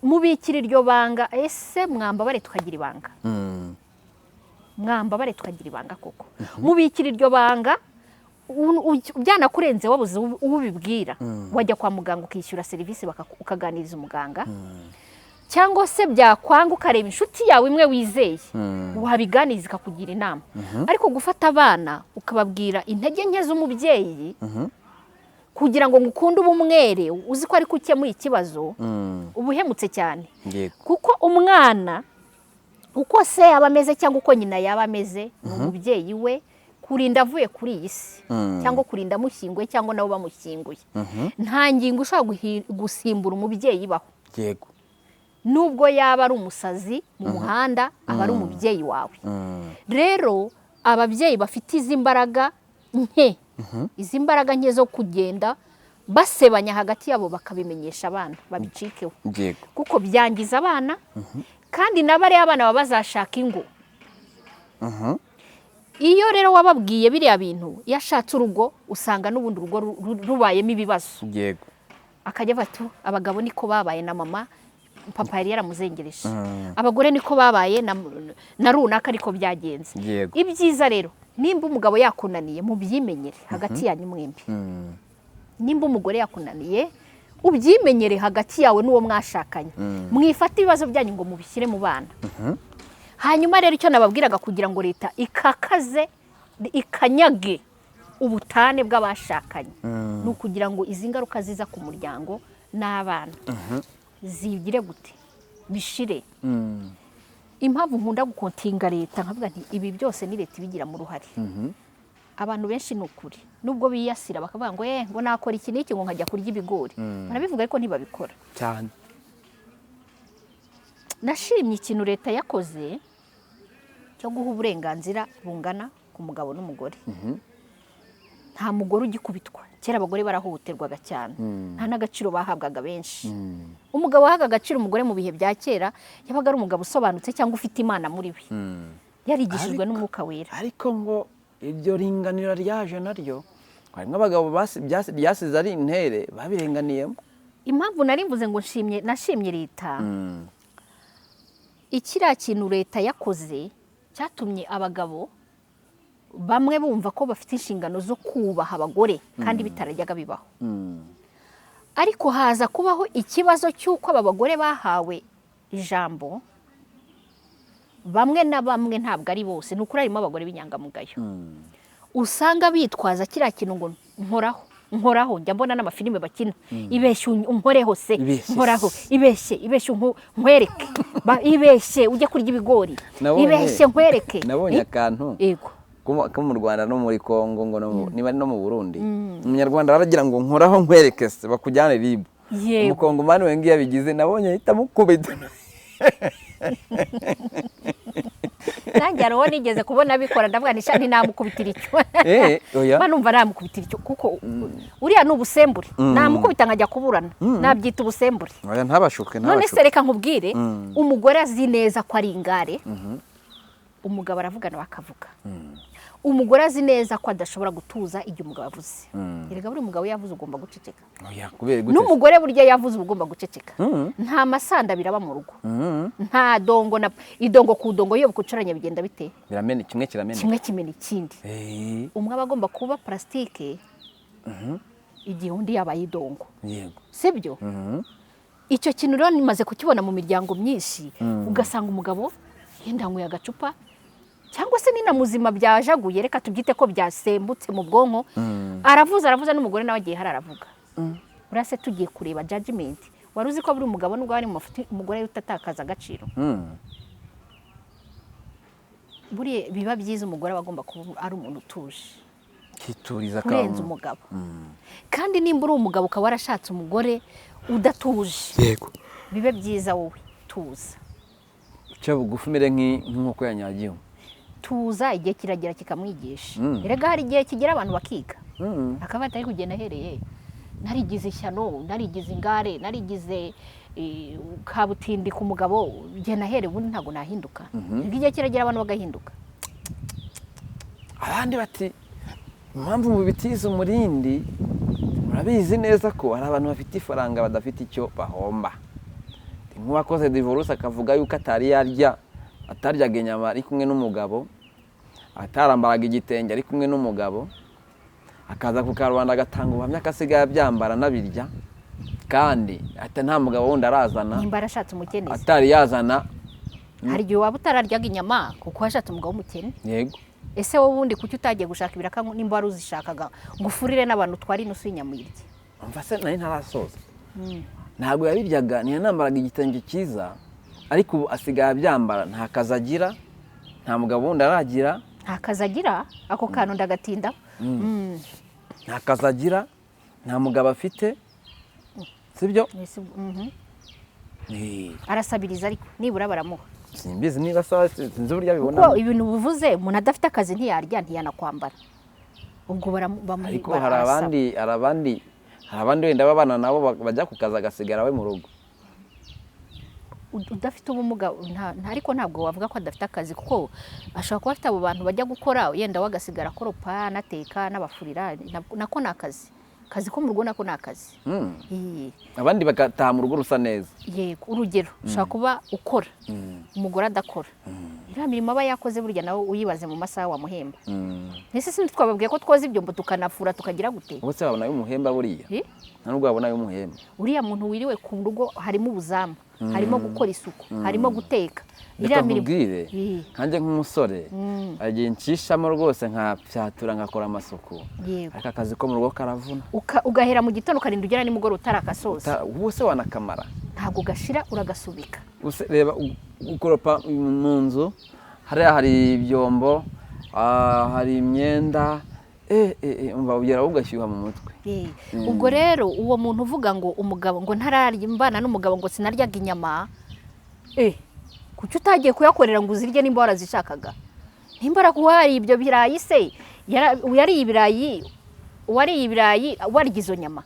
A: mubikira iryo banga ese mwambabare tukagira ibanga koko mubikira iryo banga byanakurenze wabuze ubibwira wajya kwa muganga ukishyura serivisi ukaganiriza umuganga cyangwa se byakwanga ukareba inshuti yawe imwe wizeye wabiganiriza ikakugira inama ariko gufata abana ukababwira intege nke z'umubyeyi kugira ngo ngukunde ubumwere uzi ko ari kukemuye ikibazo ubuhemutse cyane kuko umwana uko se yaba ameze cyangwa uko nyina yaba ameze ni umubyeyi we kurinda avuye kuri iyi si cyangwa kurinda amushyinguye cyangwa nabo bamushyinguye nta ngingo ushobora gusimbura umubyeyi baho
B: yego
A: nubwo yaba ari umusazi mu muhanda aba ari umubyeyi wawe rero ababyeyi bafite izi mbaraga nke zo kugenda basebanya hagati yabo bakabimenyesha abana babicikeho kuko byangiza abana kandi n'abari abana baba bazashaka ingo iyo rero wababwiye biriya bintu iyo ashatse urugo usanga n'ubundi urugo rubayemo ibibazo
B: yego
A: akajya batu abagabo niko babaye na mama papa yari yaramuzengereje. Abagore niko babaye na runaka ariko byagenze.
B: Yego.
A: Ibyiza rero nimba umugabo yakunaniye mubyimenyere hagati yanyu mwembi. Nimba umugore yakunaniye ubyimenyere hagati yawe n'uwo mwashakanye. Mwifata ibibazo byanyu ngo mubishyire mu bana. Hanyuma rero icyo nababwiraga kugira ngo leta ikakaze ikanyage ubutane bw'abashakanye ni ukugira ngo izi ngaruka ziza ku muryango n'abana zigire gute bishire. Impamvu nkunda gukontinga leta nkavuga nti ibi byose ni leta ibigiramo uruhare. Abantu benshi ni ukuri nubwo biyasira bakavuga ngo ngo nakora iki n'iki ngo nkajya kurya ibigori, barabivuga ariko ntibabikora
B: cyane.
A: Nashimye ikintu leta yakoze cyo guha uburenganzira bungana ku mugabo n'umugore. Nta mugore ugikubitwa. Kera abagore barahohoterwaga cyane, nta n'agaciro bahabwaga benshi. Umugabo wahaga agaciro umugore mu bihe bya kera yabaga ari umugabo usobanutse cyangwa ufite Imana muri we, yarigishijwe n'Umwuka Wera.
B: Ariko ngo iryo ringanira ryaje naryo harimo abagabo byasize ari intere babirenganiyemo.
A: Impamvu nari mvuze ngo nashimye leta, ikiriya kintu leta yakoze cyatumye abagabo bamwe bumva ko bafite inshingano zo kubaha abagore kandi bitarajyaga bibaho. Ariko haza kubaho ikibazo cy'uko aba bagore bahawe ijambo, bamwe na bamwe ntabwo ari bose, ni ukuri harimo abagore b'inyangamugayo usanga bitwaza kiriya kintu ngo nkoraho. Njya mbona n'amafilime bakina, ibeshye unkoreho se, nkoraho, ibeshye nkwereke, ibeshye ujye kurya ibigori, ibeshye nkwereke.
B: Nabonye akantu ko mu Rwanda no muri Kongo ngo niba no mu Burundi, umunyarwanda aragira ngo nkoraho nkwereke se bakujyane ribu. Umukongomani we ngiye yabigize nabonye ahita mukubita.
A: Nanjye ariho nigeze kubona bikora ndavuga nti namukubitira icyo. Banumva namukubitira icyo kuko uriya ni ubusembure. Namukubita nkajya kuburana, nabyita ubusembure.
B: Oya ntabashuke.
A: None se reka nkubwire, umugore azi neza ko ari ingare, umugabo aravugana bakavuga. Umugore azi neza ko adashobora gutuza igihe umugabo avuze. Erega buri mugabo yavuze ugomba guceceka. N'umugore burya yavuze ugomba guceceka. Nta masanda biraba mu rugo. Nta dongo idongo ku dongo iyo bukucaranye bigenda bite?
B: Biramena kimwe kiramena.
A: Kimwe kimena ikindi. Umwe aba agomba kuba plastike igihe undi yabaye idongo.
B: Yego.
A: Sibyo? Icyo kintu rero nimaze kukibona mu miryango myinshi, ugasanga umugabo yendanguye agacupa cyangwa se nina muzima byajaguye, reka tubyite ko byasembutse mu bwonko, aravuza n'umugore nawe agiye hararavuga. Urase tugiye kureba judgment, waruzi ko buri umugabo n'ubwo ari mu mafuti umugore utatakaza agaciro. Buri biba byiza umugore bagomba kuba ari umuntu utuje,
B: kituriza
A: kurenza umugabo. Kandi nimba uri umugabo ukaba warashatse umugore udatuje,
B: yego,
A: bibe byiza wowe tuza.
B: Cyo bugufi mere nk'uko yanyagiwe.
A: Tuza igihe kiragera kikamwigisha. Erega hari igihe kigera abantu bakiga. Akaba atari kugenda hereye. Narigize ishyano, narigize ingare, narigize kabutindi ku mugabo, igihe nahere ubundi ntago nahinduka. Igihe kiragera abantu bagahinduka.
B: Abandi bati impamvu mu bitiza umurindi, murabizi neza ko hari abantu bafite ifaranga badafite icyo bahomba. Nk'uwakoze divorce akavuga yuko ataryaga inyama ari kumwe n'umugabo, atarambaraga igitenge ari kumwe n'umugabo, akaza ku karubanda agatanga ubuhamya akasigaye byambara nabirya, kandi ati nta mugabo wundi arazana,
A: nimba arashatse umukene
B: atari yazana.
A: Hari igihe waba utararyaga inyama kuko washatse umugabo w'umukene.
B: Yego.
A: Ese wowe wundi kuki utagiye gushaka ibiraka nimba wari uzishakaga ngo ufurire n'abantu twari inusu y'inyama uyirye?
B: Umva se nari ntarasoza. Ntabwo yabiryaga, ntiyanambaraga igitenge cyiza, ariko ubu asigaye abyambara, nta kazi agira, nta mugabo wundi aragira.
A: Nta kazi agira? Ako kantu ndagatinda.
B: Nta kazi agira, nta mugabo afite, sibyo?
A: Arasabiriza ariko nibura baramuha.
B: Simbizi niba sawa, sinzi uburyo abibona.
A: Kuko ibintu buvuze umuntu adafite akazi ntiyarya ntiyanakwambara. Ubwo bamuha.
B: Ariko hari abandi wenda babana nabo bajya ku kazi agasigara we mu rugo.
A: Udafite ubumuga ariko ntabwo wavuga ko adafite akazi, kuko ashobora kuba afite abo bantu bajya gukora yenda wagasigara koropa, nateka, n'abafurira, nako nakazi. akazi ko mu rugo nako ni akazi.
B: abandi bagataha mu rugo rusa neza.
A: Yego, urugero ushaka kuba ukora umugore adakora, iriya mirimo aba yakoze burya nawe uyibaze mu masaha wamuhemba. Ese si twababwiye ko twoza ibyombo tukanafura tukagira gute?
B: Ubuse babona y'umuhemba buriya nta nubwo babona y'umuhemba.
A: Uriya muntu wiriwe ku rugo harimo ubuzamu, harimo gukora isuku, harimo guteka.
B: Reka nkubwire nkanjye nk'umusore agiye nshishamo rwose nkapyatura ngakora amasuku, ariko akazi ko mu rugo karavuna.
A: Ugahera mu gitondo ukarinda ugera nimugoroba utarakasoza.
B: Ubuse wanakamara
A: ntabwo gashira uragasubika.
B: Reba gukoropa mu nzu, hariya hari ibyombo, hari imyenda, umva ugera ugashyuha mu mutwe.
A: Ubwo rero uwo muntu uvuga ngo umugabo ngo ntararya imbana n'umugabo ngo sinaryaga inyama, kuki utagiye kuyakorera ngo uzirye nimba warazishakaga? Nimba kuhari ibyo birayi se yariye ibirayi, wariye ibirayi warya izo nyama.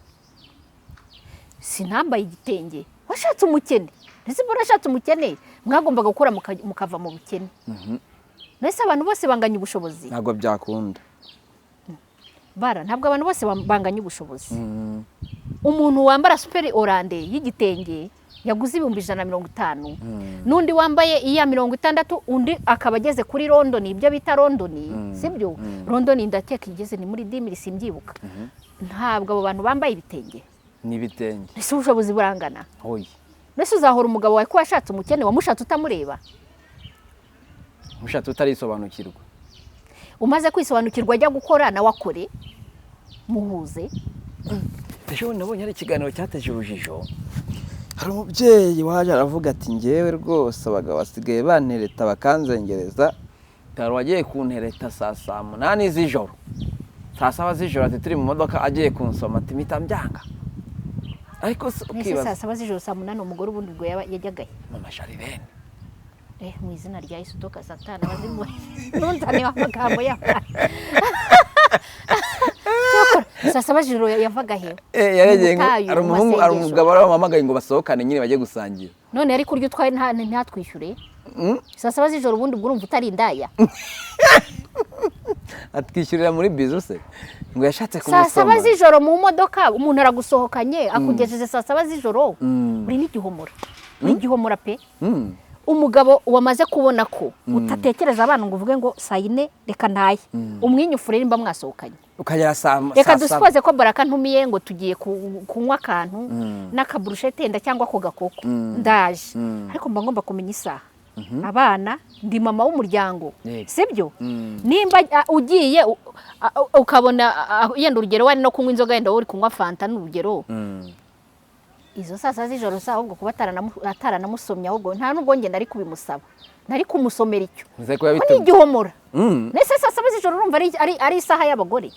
A: Sinambaye igitenge washatse umukene, ndetse barashatse umukene mwagombaga gukora mukava mu bukene. Nese abantu bose banganya ubushobozi?
B: Ntabwo byakunda.
A: Ntabwo abantu bose banganya ubushobozi. Umuntu wambara super orande y'igitenge yaguze 150, n'undi wambaye iya 60, undi akaba ageze kuri London, ibyo bita London, sibyo? London ndakeka igeze ni muri 10 simbyibuka. Ntabwo abo bantu bambaye ibitenge.
B: Ni ibitenge.
A: Ese ubushobozi burangana?
B: Oya.
A: Nese uzahora umugabo wawe ko washatse umukene wamushatse utamureba?
B: Mushatse utarisobanukirwa.
A: Umaze kwisobanukirwa ajya gukora na wakore muhuze.
B: Ejo nabonye ari ikiganiro cyateje urujijo. Hari umubyeyi waje aravuga ati ngewe rwose abagabo basigaye bantereta bakanzengereza, taro wagiye kuntereta saa 8 z'ijoro, saa 7 z'ijoro ati turi mu modoka agiye kunsoma ati mpita mbyanga. Ariko
A: ukibaza saa 7 z'ijoro saa 8 umugore ubundi bwo yajyagaye
B: Mama Sharirene.
A: Mu izina rya Yesu toka Satani abazimu nunzane amagambo yawe. Saa 7 z'ijoro yavaga he?
B: Yaragenge ari umugabo aramamagaye ngo basohokane nyine bagiye gusangira.
A: None ari kurya utwaye ntatwishyure? Saa 7 z'ijoro ubundi bwo urumva utari indaya?
B: Atwishyurira muri bizu se ngo yashatse kumusoma.
A: Saa 7 z'ijoro mu modoka umuntu aragusohokanye akugejeje saa 7 z'ijoro uri n'igihomora. Ni igihomora pe. Umugabo wamaze kubona ko utatekereza abantu ngo uvuge ngo saa 4 reka ntaye umwinyufure nimba mwasohokanye
B: ukagera saa.
A: Reka dusipoze ko Baraka ntumiye ngo tugiye kunywa akantu n'akaburushete nda cyangwa ko gakoko ndaje, ariko mba ngomba kumenya isaha. Abana ndi mama w'umuryango, sibyo? Nimba ugiye ukabona yenda urugero wari no kunywa inzoga yenda uri kunywa fanta n'urugero, izo saa 7 z'ijoro saa ahubwo kuba ataranamusomya ahubwo nta nubwo ngenda ari kubimusaba, nari kumusomera icyo ni igihomora. Nese saa 7 z'ijoro urumva ari isaha y'abagore?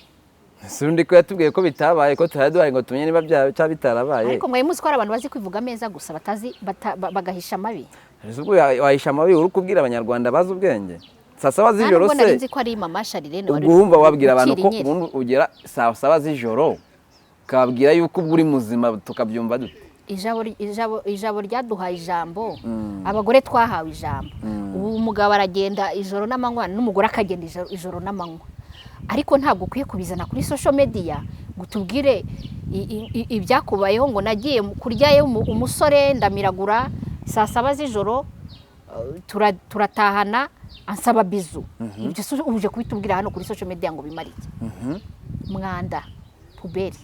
B: Sundi ko yatubwiye ko bitabaye ko turaduhaye ngo tumenye niba byaba bitarabaye.
A: Ariko mwaye muzi ko ari abantu bazi kwivuga meza gusa batazi bagahisha amabi.
B: Ubwo wahisha amabi uri kubwira abanyarwanda bazi ubwenge. Saa 7 z'ijoro se
A: nari nzi ko ari Mama Sharirene
B: wari ugomba wabwira abantu ko ubundi ugera saa 7 z'ijoro kabwira yuko uri muzima tukabyumva dute.
A: Ijabo ryaduhaye ijambo, abagore twahawe ijambo. Ubu umugabo aragenda ijoro n'amanywa n'umugore akagenda ijoro n'amanywa. Ariko ntabwo ukwiye kubizana kuri social media ngo tubwire ibyakubayeho ngo nagiye kuryayo umusore ndamiragura saa 7 z'ijoro turatahana ansaba bizu. Ibyo uje kubitubwira hano kuri social media ngo bimarike. Mwanda puberi.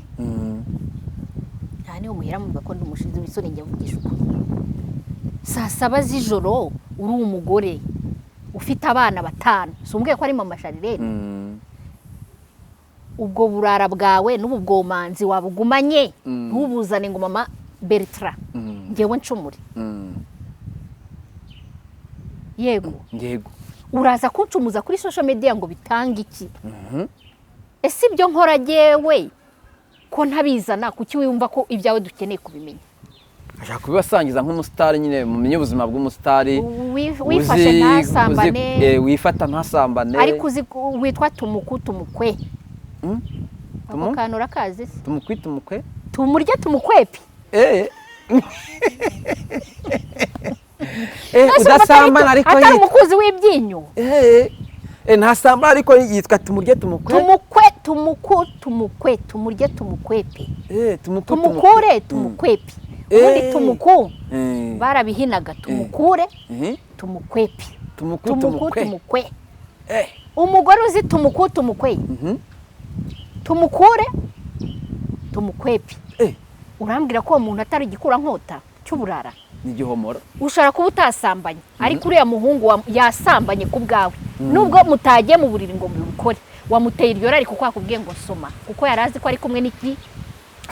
A: Niho muhera mu gakondo umushinzi w'isore njya vugisha ukuri. Saa 7 z'ijoro uri umugore ufite abana 5, sumbwiye ko ari Mama Sharirene. Ubwo burara bwawe n'ububwomanzi wabugumanye ntubuzane ngo Mama Bertrand ngewe ncumure. Yego uraza kuncumuza kuri social media ngo bitanga iki? Ese ibyo nkora jewe ko ntabizana kuki wiyumva ko ibyawe dukeneye kubimenya?
B: Ashaka kubibasangiza nk'umusitari nyine mumenye ubuzima bw'umusitari.
A: Wifashe ntasambane.
B: Wifata ntasambane.
A: Ariko uzi witwa tumukwe. Amukanura kazi.
B: Tumukwe.
A: Tumurye tumukwepi.
B: Udasambana ariko
A: atari umukuzi w'ibyinyo.
B: Ntasambana ariko yitwa tumurye tumukwe.
A: tumukwe tumurye tumukwepe
B: tumuku
A: tumukure tumukwepe ubundi tumuku barabihinaga tumukure
B: Mhm.
A: tumukwepe
B: Tumuku
A: tumukwe umugore uzi tumuku tumukwe
B: Mhm.
A: tumukure tumukwepe
B: Eh,
A: urambwira ko uwo muntu atari igikura nkota cy'uburara
B: ni igihomoro.
A: ushobora kuba utasambanye ariko uriya muhungu yasambanye ku bwawe nubwo mutagiye mu buriri ngo mubikore wamuteye iryo rari kuko yakubwiye ngo soma kuko yari azi ko ari kumwe n'iki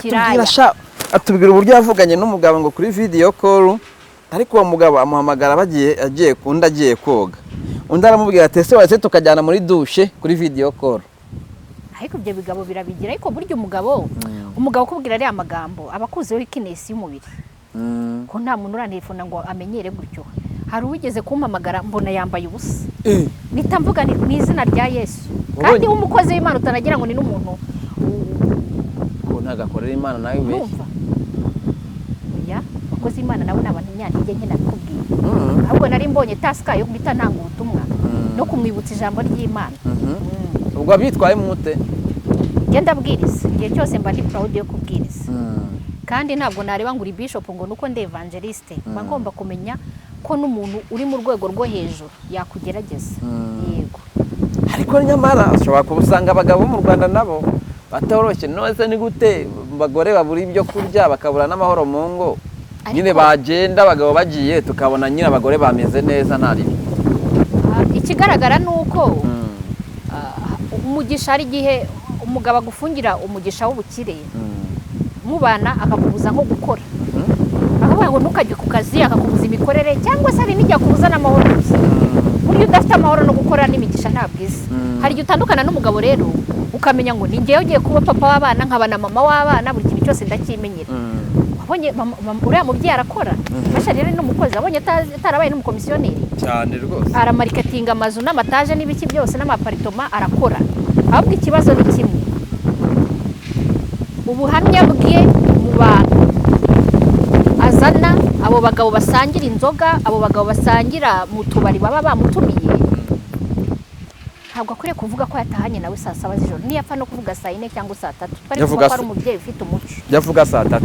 A: kiraya
B: Atubwira uburyo yavuganye n'umugabo ngo kuri video call, ariko uwo mugabo amuhamagara agiye koga. Undi aramubwira ati ese wese tukajyana muri douche kuri video call.
A: ariko ibyo bigabo birabigira ariko burya umugabo ukubwira ari amagambo abakuzeho ikinesi y'umubiri ko nta muntu urantelefona ngo amenyere gutyo. Hari uwigeze kumpamagara mbona yambaye ubusa mpita mvuga ni izina rya Yesu kandi umukozi w'Imana utanagira ngo ni n'umuntu
B: ko ntagakorera Imana nawe ubeshya.
A: Ya umukozi w'Imana nawe n'abantu nyantege nke nabikubwiye ahubwo nari mbonye taska yo kubita ntanga ubutumwa no kumwibutsa ijambo ry'Imana.
B: Ubwo abyitwaye mute
A: genda bwiriza igihe cyose mba ndi proud yo kubwiriza kandi ntabwo nareba ngo uri bishop ngo nuko ndi evangeliste mba ngomba kumenya ko n'umuntu uri mu rwego rwo hejuru yakugerageza. Yego
B: ariko nyamara ushobora kubusanga abagabo mu Rwanda nabo batoroshye. Nose ni gute bagore babura ibyo kurya bakabura n'amahoro mu ngo nyine bagenda abagabo bagiye tukabona nyine abagore bameze neza nta ribi.
A: Ikigaragara nuko umugisha ari gihe umugabo agufungira umugisha w'ubukire mubana akakubuza nko gukora akavuga ngo ntukajye ku kazi akakubuza imikorere cyangwa se hari n'ijya kubuza n'amahoro gusa. Buryo udafite amahoro no gukora n'imigisha nta bwiza. Hari igihe utandukana n'umugabo rero ukamenya ngo ni njyewe ugiye kuba papa w'abana nkaba na mama w'abana buri kintu cyose ndakimenyera. Wabonye uriya mubyeyi arakora basha rero n'umukozi abonye atarabaye n'umukomisiyoneri
B: cyane rwose
A: aramariketinga amazu n'amataje n'ibiki byose n'amaparitoma arakora. Ahubwo ikibazo ni kimwe ubuhamya bwe mu bantu azana abo bagabo basangira inzoga abo bagabo basangira mu tubari baba bamutumiye ntabwo akwiriye kuvuga ko yatahanye nawe saa 7 z'ijoro niyapfa no kuvuga saa 4 cyangwa saa 3 twari kuvuga ko ari umubyeyi ufite umuco
B: yavuga saa 3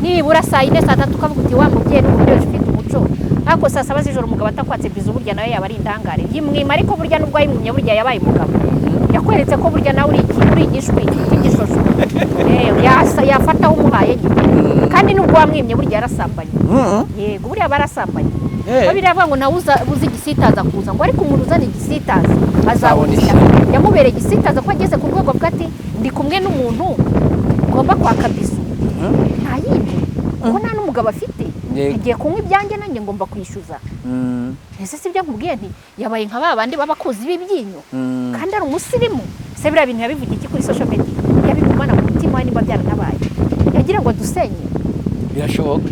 A: nibura saa 4 saa 3 ukavuga uti wa mubyeyi n'umubyeyi ufite umuco ariko saa 7 z'ijoro umugabo atakwatse bizu burya nawe yaba ari indangare yimwima ariko burya nubwo yimwimye burya yabaye umugabo yakweretse ko burya nawe uri igishwi cy'igishozo yafata umuhaye kandi nubwo wamwimye burya yarasambanye. Yego burya barasambanye babiri avuga ngo nawe uzi igisitaza kuza ngo ariko umuntu uzana igisitaza azabona yamubereye igisitaza ko ageze ku rwego bw'ati ndi kumwe n'umuntu ngomba kwaka bizu nta yindi kuko nta n'umugabo afite agiye kunywa ibyanjye nanjye ngomba kwishyuza. Ese si byo nkubwiye nti yabaye nka babandi b'abakozi b'ibyinyo kandi ari umusirimu. Se biriya bintu yabivugiye iki kuri social media yabigumana mu mutima we niba byaranabaye yagira ngo dusenye
B: birashoboka.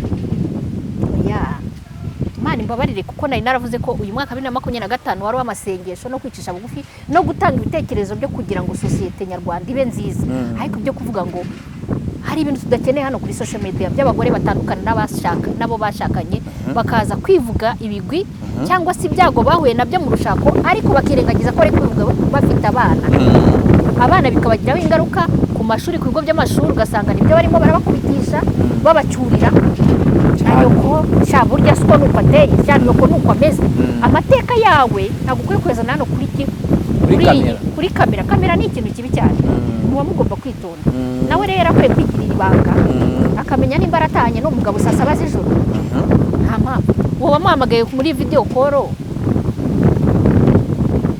A: Imana imbabarire kuko nari naravuze ko uyu mwaka 2025 wari w'amasengesho no kwicisha bugufi no gutanga ibitekerezo byo kugira ngo sosiyete nyarwanda ibe nziza. Ariko byo kuvuga ngo hari ibintu tudakeneye hano kuri social media by'abagore batandukana nabo bashakanye bakaza kwivuga ibigwi cyangwa se ibyago bahuye nabyo mu rushako ariko bakirengagiza ko ari kwivuga bafite abana bikabagiraho ingaruka ku mashuri ku bigo by'amashuri ugasanga nibyo barimo barabakubitisha babacyurira ayoko sha burya siko nuko ateye cyane nuko ameze. Amateka yawe ntabwo ukwiye kweza hano kuri kamera ni ikintu kibi cyane muba mugomba kwitonda. Nawe rero akwiye kwigirira ibanga akamenya nimba aratanye n'umugabo saa 7 z'ijoro nta mpamvu uwo wamuhamagaye muri video call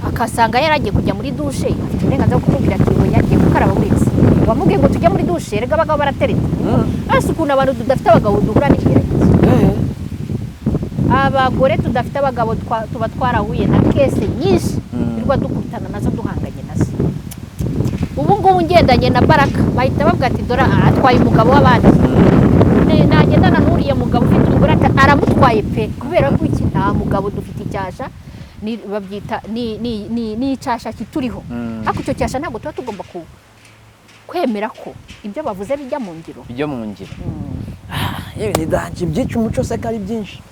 A: akasanga yaragiye kujya muri douche afite uburenganzira bwo kumubwira ati ngo yagiye gukaraba wese wamubwiye ngo tujya muri douche rega abagabo baratereta ese ukuntu abantu tudafite abagabo duhura n'ibyerekezo abagore tudafite abagabo tuba twarahuye na kese nyinshi birwa dukutana nazo duhanganye nazo. Ubu ngubu ngendanye na Baraka bahita bavuga ati dora atwaye umugabo w'abandi nagendana n'uriye mugabo ufite umugore aramutwaye pe kubera ko iki nta mugabo dufite icyasha ni babyita ni icyasha kituriho ariko icyo cyasha ntabwo tuba tugomba kwemera ko ibyo bavuze bijya mu ngiro
B: yewe nidanje byica umuco se kari byinshi.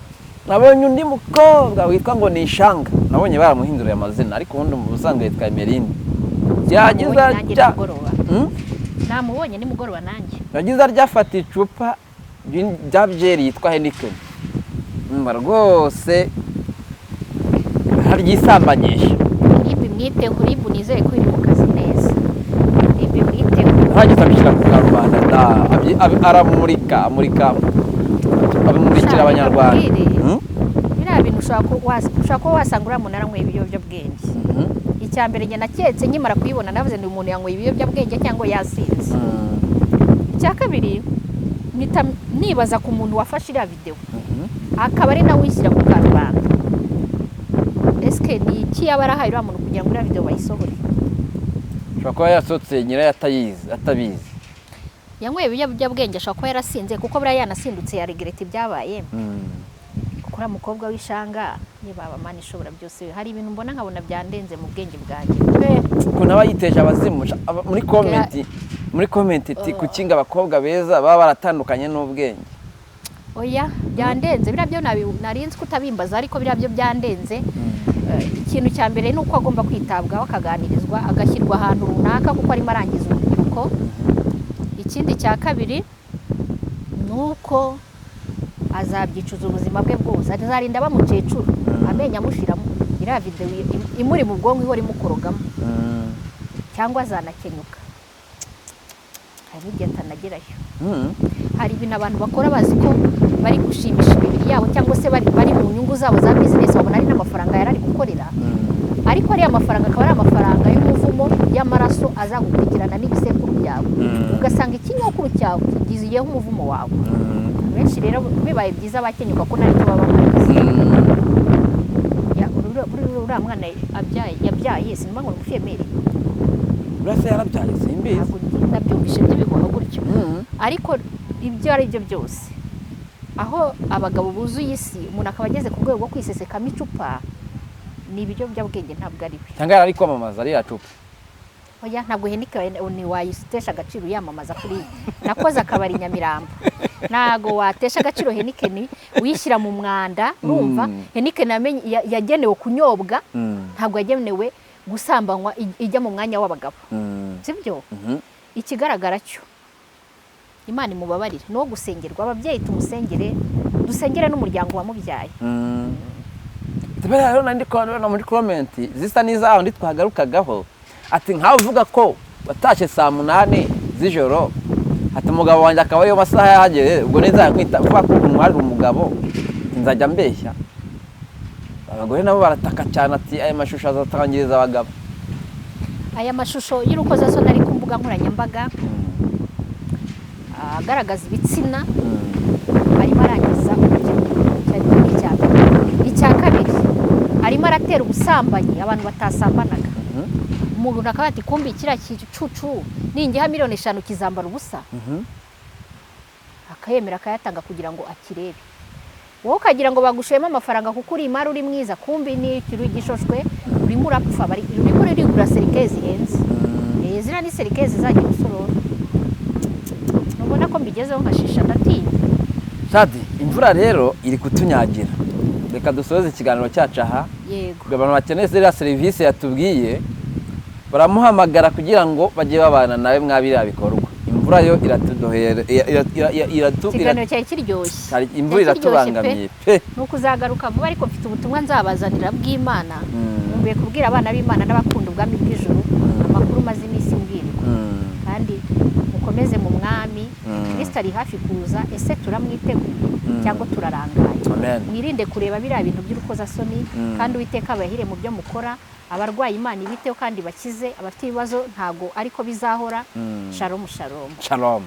B: Nabonye undi mukobwa witwa ngo ni Ishanga nabonye baramuhinduriye amazina ariko ubundi mu busanzwe yitwa Emeline yagize atya
A: namubonye nimugoroba nanjye
B: yagize arya afata icupa rya byeri yitwa Heineken rwose aryisambanyisha.
A: Ribu mwiteho, ribu nizeye ko iri mu kazi neza. Ribu mwiteho
B: ntageze abishyira ku karubanda aramurika abimurikira abanyarwanda.
A: biriya bintu ushobora kuba wasanga uriya muntu aranyweye ibiyobyabwenge. Icya mbere njye naketse nkimara kuyibona navuze ni umuntu yanyweye ibiyobyabwenge cyangwa yasinze. Icya kabiri nibaza ku muntu wafashe iriya videwo akaba ari nawe wishyira ku karubanda, eske ni iki yaba arahaye uriya muntu kugira ngo iriya videwo bayisohore?
B: Ashobora kuba yasohotse nyirayo atabizi.
A: Yanyweye ibiyobyabwenge, ashobora kuba yarasinze kuko buriya yanasindutse ya regreti ibyabaye. Kuri mukobwa w'ishanga niba abamana ishobora byose, hari ibintu mbona nkabona byandenze mu bwenge bwanjye.
B: Ko naba yiteje abazimu muri comment iti kukinga abakobwa beza baba baratandukanye n'ubwenge.
A: Oya byandenze, biriya byo narinzi kutabimbaza ariko biriya byo byandenze. Ikintu cya mbere ni uko agomba kwitabwaho akaganirizwa agashyirwa ahantu runaka kuko arimo arangiza urubyiruko. Ikindi cya kabiri ni uko azabyicuza ubuzima bwe bwose, azarinda bamukecuru amenya amushiramo iriya videwo imuri mu bwonko ihora imukorogamo, cyangwa azanakenyuka hari igihe atanagerayo. Hari ibintu abantu bakora bazi ko bari gushimisha imibiri yabo cyangwa se bari mu nyungu zabo za bizinesi, babona ari n'amafaranga yari ari gukorera, ariko ariya mafaranga akaba ari amafaranga y'umuvumo y'amaraso azagukurikirana n'ibisekuru byawe, ugasanga ikinyokuru cyawe kigiziyeho umuvumo wawe. Benshi rero bibaye byiza bakenyuka ko nari baba bamaze. Uriya mwana yabyaye sinumva ngo umufemeri
B: urase yarabyaye simbizi,
A: nabyumvishe by'ibihuha gutyo. Ariko ibyo ari byo byose, aho abagabo buzuye isi umuntu akaba ageze ku rwego rwo kwisesekamo icupa, ni ibiyobyabwenge ntabwo ari we.
B: cyangwa ari kwamamaza ariya cupa.
A: Oya ntabwo Heineken ni wayitesha agaciro yamamaza kuri nakoze akabari Nyamirambo. Ntago watesha agaciro Heineken uyishyira mu mwanda. Urumva Heineken yagenewe kunyobwa, ntabwo yagenewe gusambanywa ijya mu mwanya w'abagabo. Sibyo? Ikigaragara cyo Imana imubabarire no gusengerwa, ababyeyi tumusengere, dusengere n'umuryango wamubyaye.
B: Tebera rero nandi ko muri comment zisa nizaho ndi twagarukagaho ati nkaho uvuga ko watashye saa 8 z'ijoro, ati umugabo wanjye akaba ariyo masaha yahagere, ubwo neza nkwita kuba ko umwari umugabo nzajya mbeshya. Abagore nabo barataka cyane ati aya mashusho azatangiriza abagabo.
A: Aya mashusho y'urukozasoni ari ku mbuga nkoranyambaga agaragaza ibitsina arimo arangiza icya kabiri arimo aratera ubusambanyi abantu batasambanaga. Umuntu akaba ati kumbi kiriya kicucu ningiha 5,000 kizambara ubusa, akayemera akayatanga kugira ngo akirebe. Wowe ukagira ngo bagushema amafaranga kuko uri imari uri mwiza, kumbi ni ikintu gishoshwe urimo urapfa, urimo urigura serikezi henze. Zira ni serikezi zagiye gusorora. Nubona ko mbigezeho nkashisha ndatinya.
B: Shadi, imvura rero iri kutunyagira. Reka dusoze ikiganiro cyacu aha.
A: Yego.
B: Abantu bakeneye ziriya serivisi yatubwiye baramuhamagara kugira ngo bajye babana nawe mwabira bikorwa. Imvura yo iratudohera
A: ikiganiro cyari kiryoshye.
B: Imvura iratubangamiye pe.
A: Nuko uzagaruka vuba, ariko mfite ubutumwa nzabazanira bw'Imana. Mumbiye kubwira abana b'Imana n'abakunda ubwami bw'ijuru amakuru maze iminsi mbwirwa. Kandi mukomeze mu mwami, Kristo ari hafi kuza, ese turamwiteguye cyangwa turarangaye. Mwirinde kureba biriya bintu by'urukozasoni, kandi Uwiteka abahire mu byo mukora. Abarwayi Imana ibiteho kandi bakize, abafite ibibazo ntago ariko bizahora. Shalom shalom.
B: Shalom.